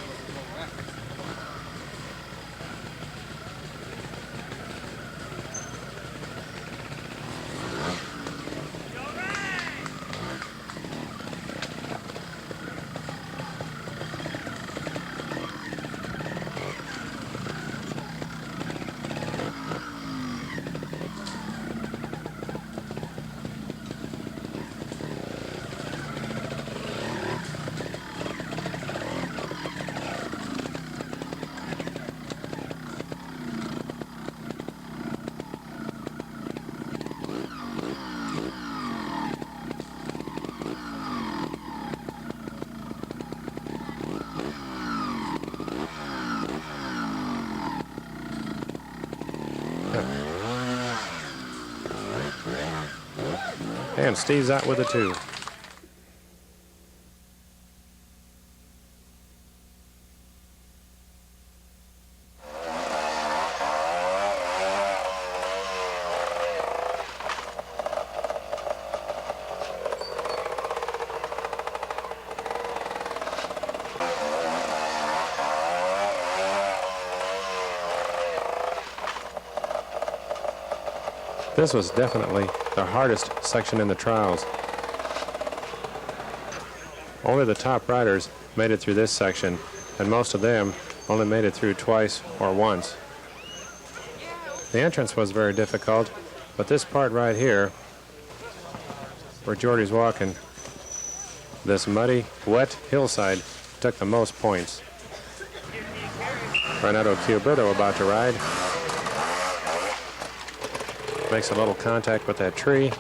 And Steve's out with a 2. This was definitely the hardest section in the trials. Only the top riders made it through this section, and most of them only made it through twice or once. The entrance was very difficult, but this part right here, where Jordy's walking, this muddy, wet hillside took the most points. Renato Cuberto about to ride. Makes a little contact with that tree.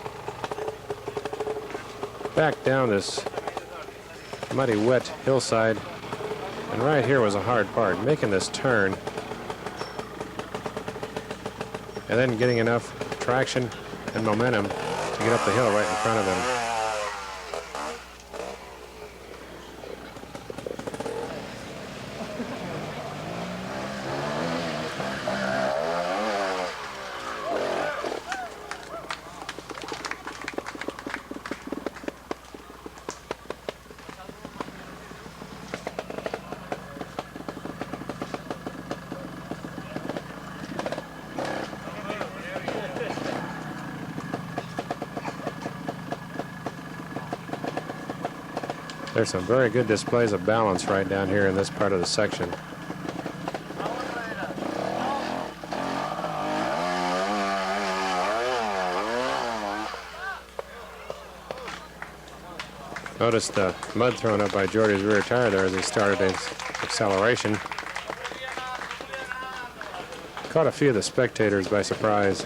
Back down this muddy, wet hillside. And right here was a hard part, making this turn. And then getting enough traction and momentum to get up the hill right in front of him. There's some very good displays of balance right down here in this part of the section. Notice the mud thrown up by Jordy's rear tire there as he started his acceleration. Caught a few of the spectators by surprise.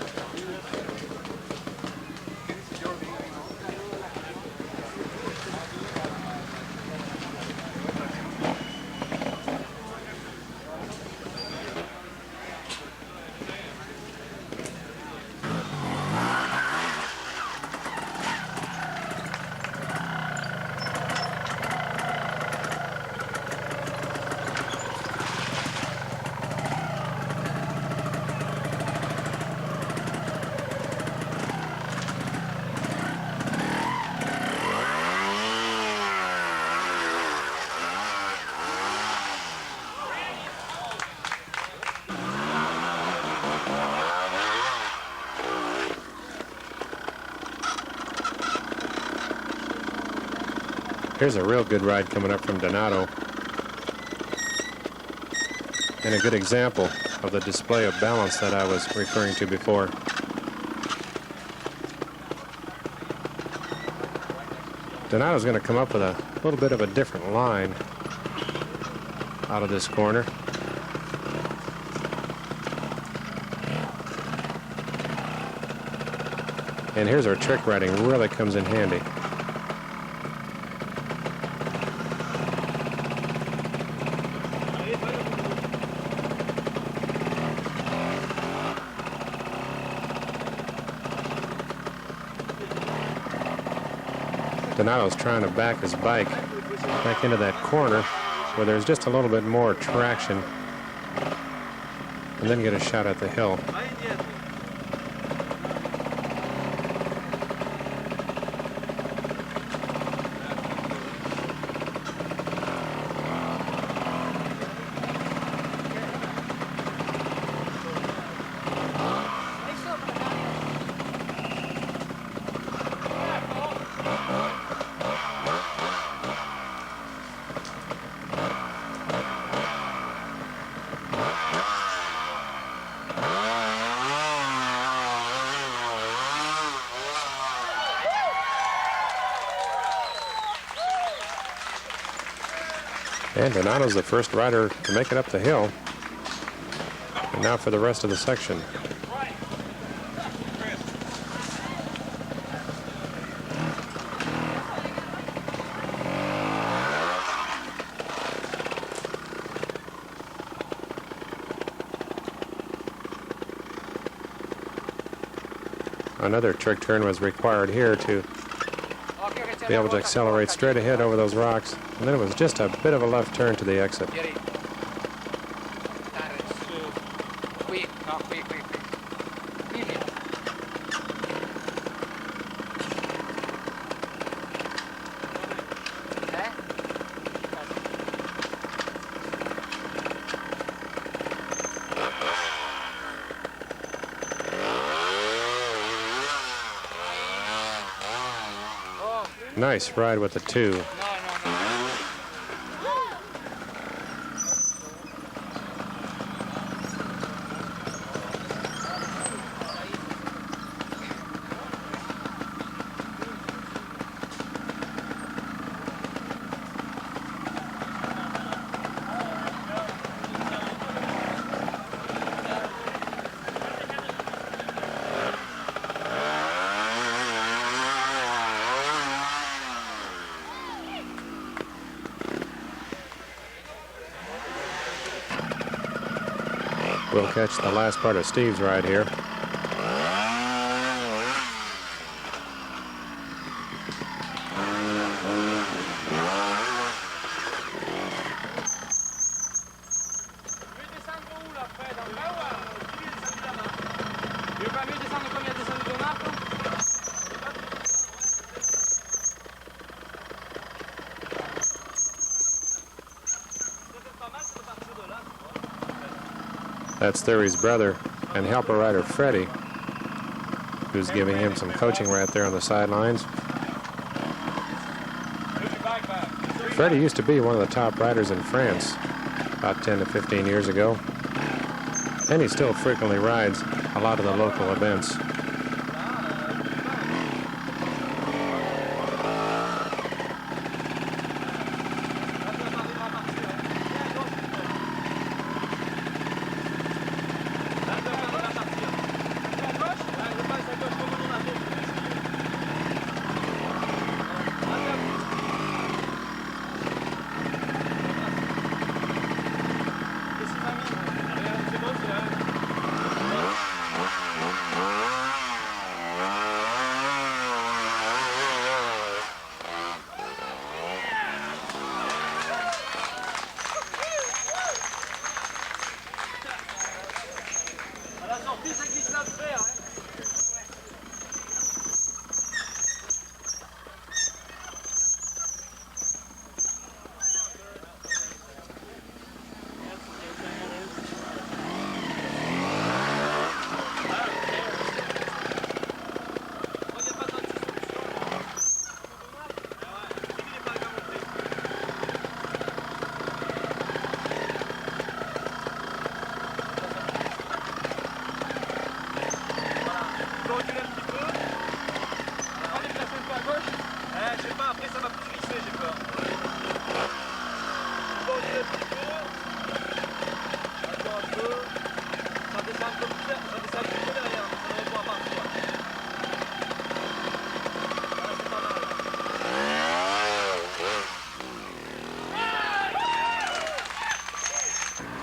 Here's a real good ride coming up from Donato, and a good example of the display of balance that I was referring to before. Donato's going to come up with a little bit of a different line out of this corner. And here's where trick riding really comes in handy. Donato's trying to back his bike back into that corner where there's just a little bit more traction, and then get a shot at the hill. And Donato's the first rider to make it up the hill. And now for the rest of the section. Another trick turn was required here to be able to accelerate straight ahead over those rocks. And then it was just a bit of a left turn to the exit. Nice ride with the 2. We'll catch the last part of Steve's ride here. That's Theory's brother and helper rider Freddie, who's giving him some coaching right there on the sidelines. Freddie used to be one of the top riders in France about 10 to 15 years ago, and he still frequently rides a lot of the local events.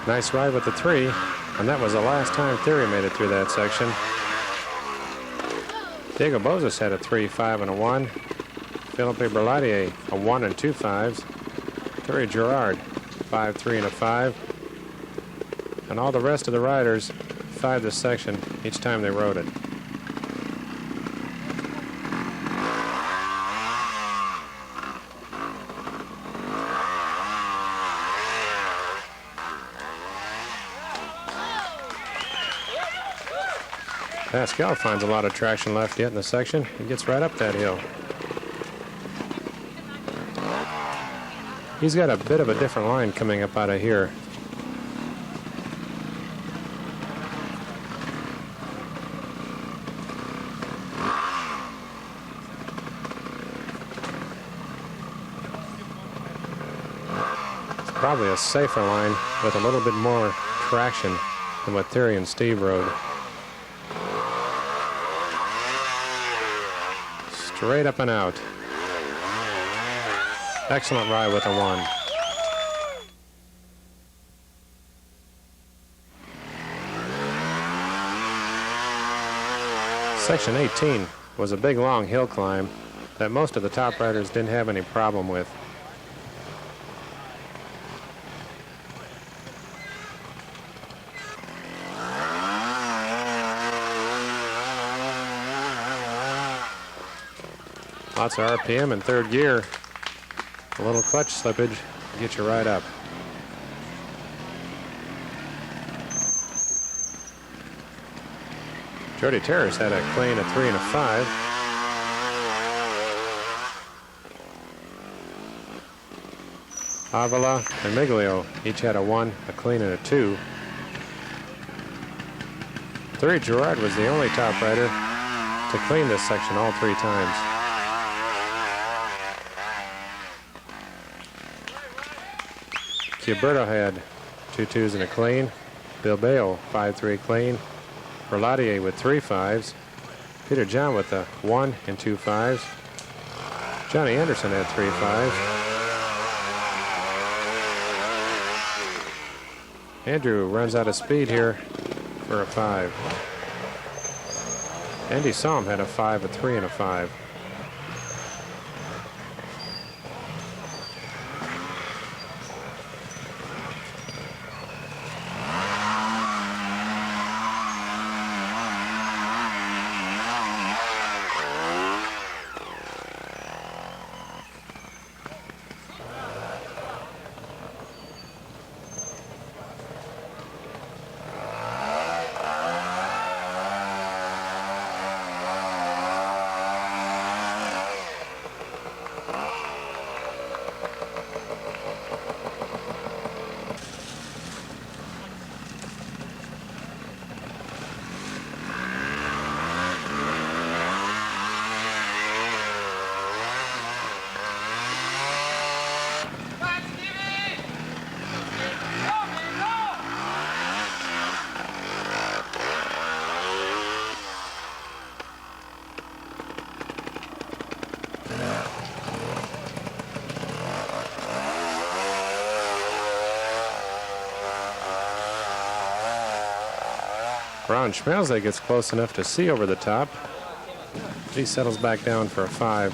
Nice ride with the 3, and that was the last time Theory made it through that section. Diego Bozas had a 3, 5, and a 1. Philippe Berladier, a 1 and 2 5s. Terry Gerard, 5, 3 and a 5. And all the rest of the riders 5 this section each time they rode it. Pascal finds a lot of traction left yet in the section. He gets right up that hill. He's got a bit of a different line coming up out of here. It's probably a safer line with a little bit more traction than what Terry and Steve rode. Straight up and out. Excellent ride with a 1. Section 18 was a big long hill climb that most of the top riders didn't have any problem with. Lots of RPM in third gear. A little clutch slippage to get you right up. Jody Terrace had a clean, a 3 and a 5. Avila and Miglio each had a 1, a clean, and a 2. Terry Gerard was the only top rider to clean this section all 3 times. Gilberto had 2 2s and a clean. Bilbao 5-3 clean. Berladier with 3 5s. Peter John with a 1 and 2 5s. Johnny Anderson had 3 5s. Andrew runs out of speed here for a 5. Andy Somm had a 5, a 3, and a 5. Ron Schmelzle gets close enough to see over the top. He settles back down for a 5.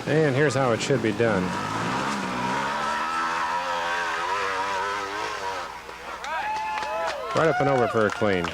And here's how it should be done. Right up and over for a clean.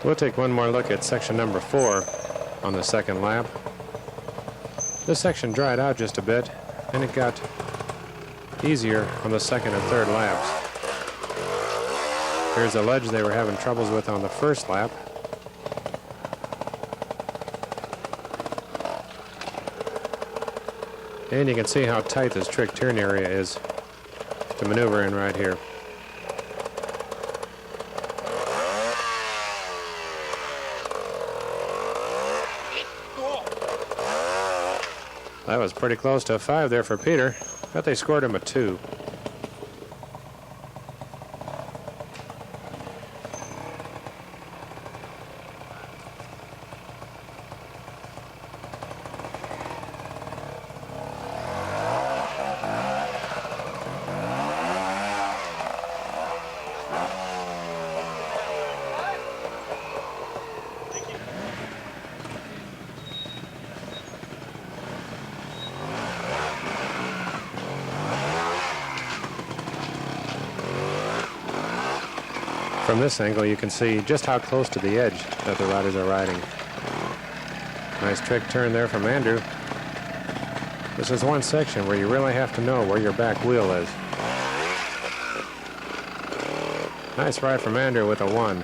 We'll take one more look at section number 4 on the second lap. This section dried out just a bit, and it got easier on the second and third laps. Here's a ledge they were having troubles with on the first lap. And you can see how tight this trick turn area is to maneuver in right here. That was pretty close to a 5 there for Peter, but they scored him a 2. From this angle, you can see just how close to the edge that the riders are riding. Nice trick turn there from Andrew. This is one section where you really have to know where your back wheel is. Nice ride from Andrew with a 1.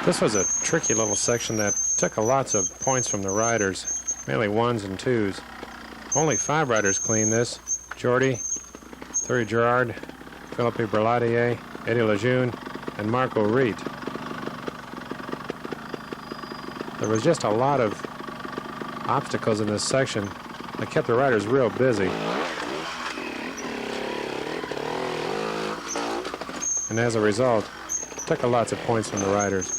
This was a tricky little section that took lots of points from the riders, mainly 1s and 2s. Only 5 riders cleaned this: Jordy, Thierry Gerard, Philippe Berladier, Eddie Lejeune, and Marco Reet. There was just a lot of obstacles in this section that kept the riders real busy. And as a result, took lots of points from the riders.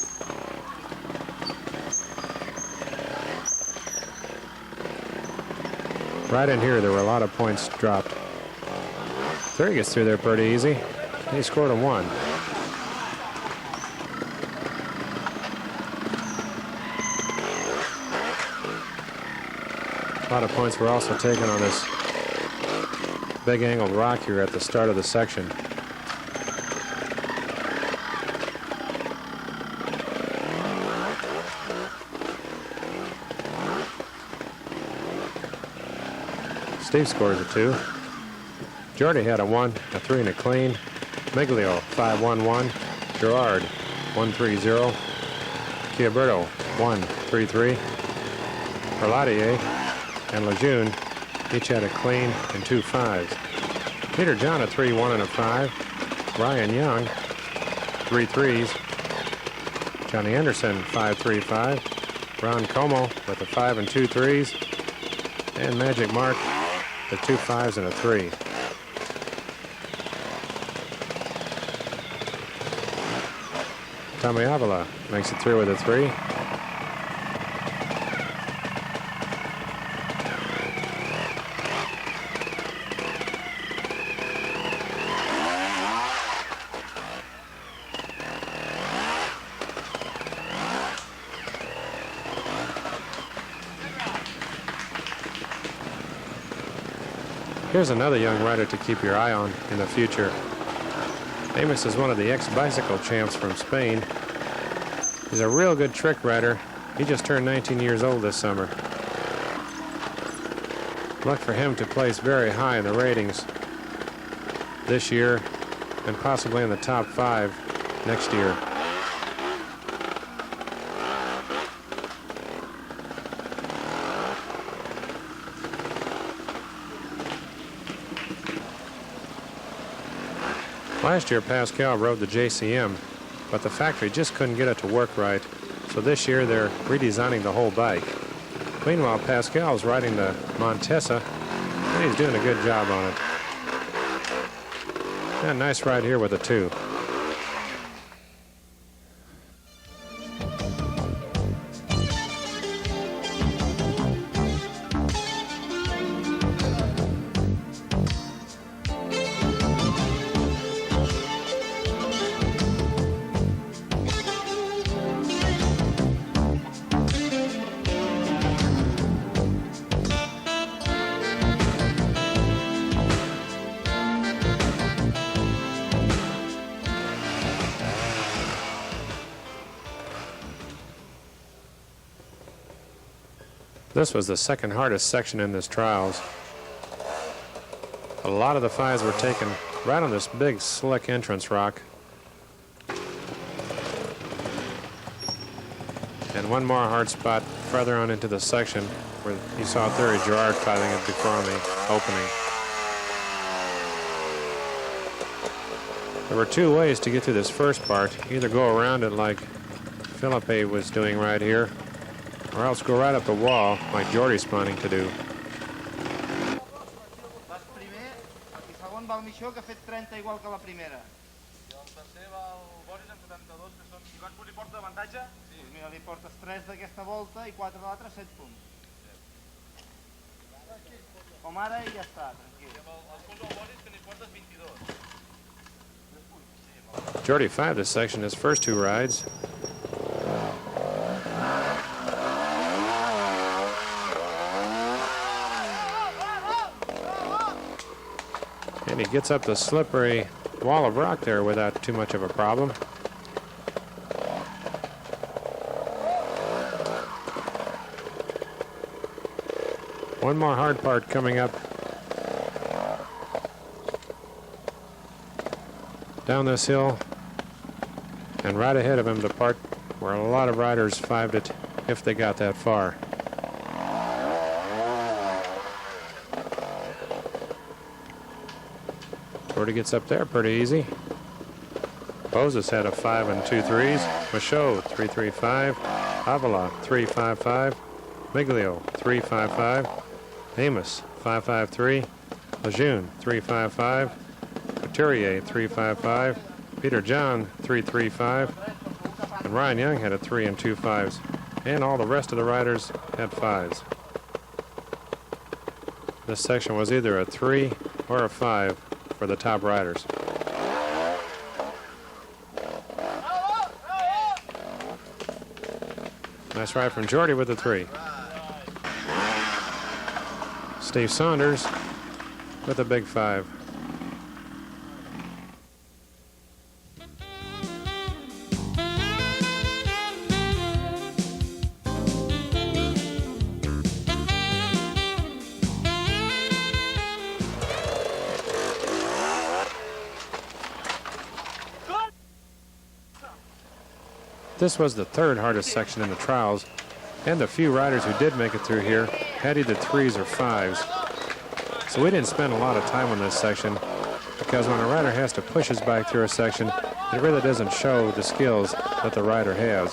Right in here, there were a lot of points dropped. Thierry gets through there pretty easy. He scored a 1. A lot of points were also taken on this big angled rock here at the start of the section. Steve scores a 2. Jordy had a 1, a 3, and a clean. Miglio 5-1-1. Gerard 1-3-0. Chiaberto 1-3-3. Berladier and Lejeune each had a clean and 2 5s. Peter John a 3-1 and a 5. Ryan Young 3 3s. Johnny Anderson 5-3-5. Ron Como with a 5 and 2 3s. And Magic Mark with 2 5s and a 3. Tommy Avila makes it through with a 3. Here's another young rider to keep your eye on in the future. Amos is one of the ex-bicycle champs from Spain. He's a real good trick rider. He just turned 19 years old this summer. Luck for him to place very high in the ratings this year and possibly in the top 5 next year. Last year, Pascal rode the JCM, but the factory just couldn't get it to work right. So this year, they're redesigning the whole bike. Meanwhile, Pascal's riding the Montesa, and he's doing a good job on it. Yeah, nice ride here with the 2. This was the second hardest section in this trials. A lot of the 5s were taken right on this big slick entrance rock. And one more hard spot further on into the section where you saw Thierry Girard fighting it before on the opening. There were 2 ways to get through this first part. Either go around it like Philippe was doing right here, or else go right up the wall like Jordi's planning to do. Vas primer, i segon va el Michó, que ha fet 30 igual que la primera. I el tercer va el Boris amb 72, que són... I quants li porta d'avantatge? Sí. Pues mira, li portes 3 d'aquesta volta i 4 de l'altra, 7 punts. Com ara i ja està, tranquil. I amb els punts del Boris que n'hi portes 22. Jordi 5 this section, his first 2 rides. And he gets up the slippery wall of rock there without too much of a problem. One more hard part coming up down this hill, and right ahead of him the part where a lot of riders 5'd it if they got that far. Jordi gets up there pretty easy. Boses had a 5 and 2 3s. Michaud 3.35. Avila 3.55. Miglio 3.55. Amos 5.53. Lejeune 3.55. Couturier 3.55. Peter John 3.35. And Ryan Young had a 3 and 2 5s. And all the rest of the riders had 5s. This section was either a 3 or a 5 for the top riders. Nice ride from Jordi with the 3. Steve Saunders with a big 5. This was the 3rd hardest section in the trials, and the few riders who did make it through here had either 3s or 5s. So we didn't spend a lot of time on this section, because when a rider has to push his bike through a section, it really doesn't show the skills that the rider has.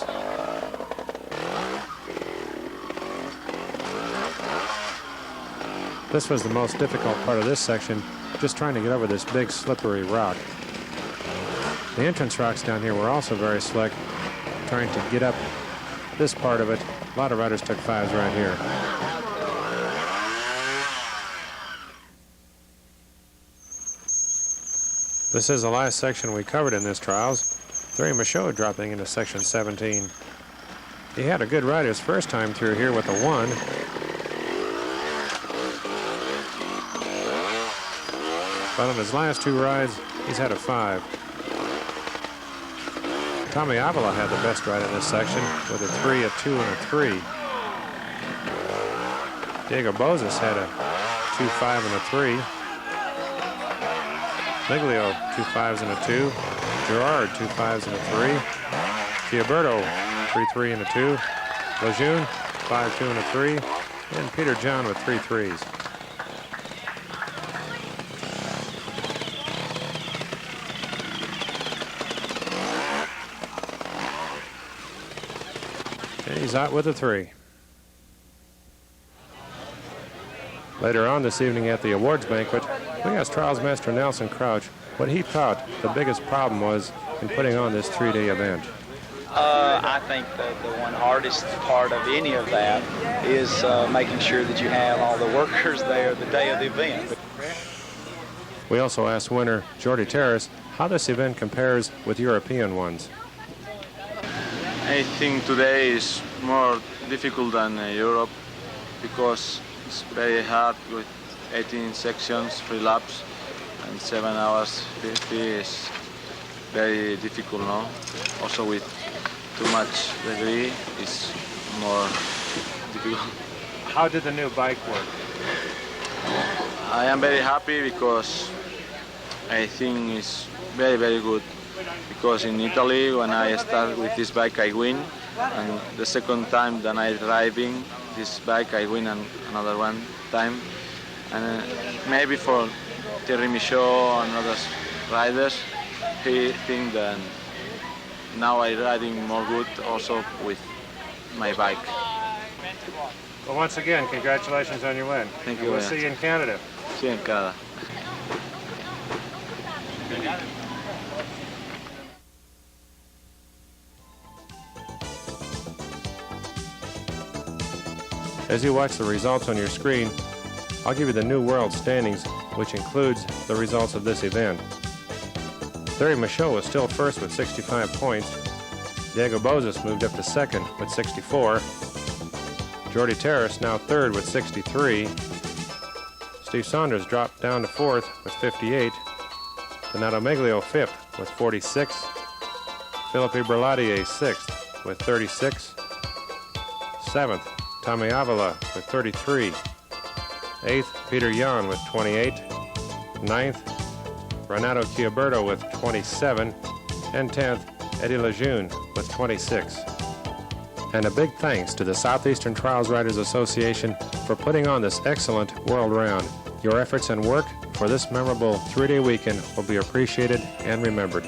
This was the most difficult part of this section, just trying to get over this big slippery rock. The entrance rocks down here were also very slick. Trying to get up this part of it. A lot of riders took 5s right here. This is the last section we covered in this trials. Thierry Michaud dropping into section 17. He had a good ride his first time through here with a 1. But on his last two rides, he's had a 5. Tommy Avila had the best ride in this section with a 3, a 2, and a 3. Diego Bozas had a 2, 5, and a 3. Miglio, 2 5s and a 2. Gerard, 2 5s and a 3. Gioberto, 3 3 and a 2. Lejeune, 5 2 and a 3. And Peter John with 3 3s. And he's out with a 3. Later on this evening at the awards banquet, we asked Trials Master Nelson Crouch what he thought the biggest problem was in putting on this 3-day event. I think that the one hardest part of any of that is making sure that you have all the workers there the day of the event. We also asked winner Jordi Terrace how this event compares with European ones. I think today is more difficult than Europe because it's very hard with 18 sections, 3 laps, and 7 hours 50 is very difficult now. Also with too much debris is more difficult. How did the new bike work? I am very happy because I think it's very, very good. Because in Italy, when I start with this bike, I win. And the second time that I driving this bike, I win another one time. And maybe for Thierry Michaud and other riders, he think that now I riding more good also with my bike. Well, once again, congratulations on your win. Thank you. We'll see you in Canada. See you in Canada. As you watch the results on your screen, I'll give you the new world standings, which includes the results of this event. Thierry Michaud was still first with 65 points. Diego Bozas moved up to second with 64. Jordi Terrace now third with 63. Steve Saunders dropped down to fourth with 58. Donato Miglio fifth with 46. Philippe Berladier sixth with 36. Seventh, Tommy Avila with 33. 8th, Peter Jan with 28. 9th, Renato Gioberto with 27. And 10th, Eddie Lejeune with 26. And a big thanks to the Southeastern Trials Riders Association for putting on this excellent world round. Your efforts and work for this memorable 3-day weekend will be appreciated and remembered.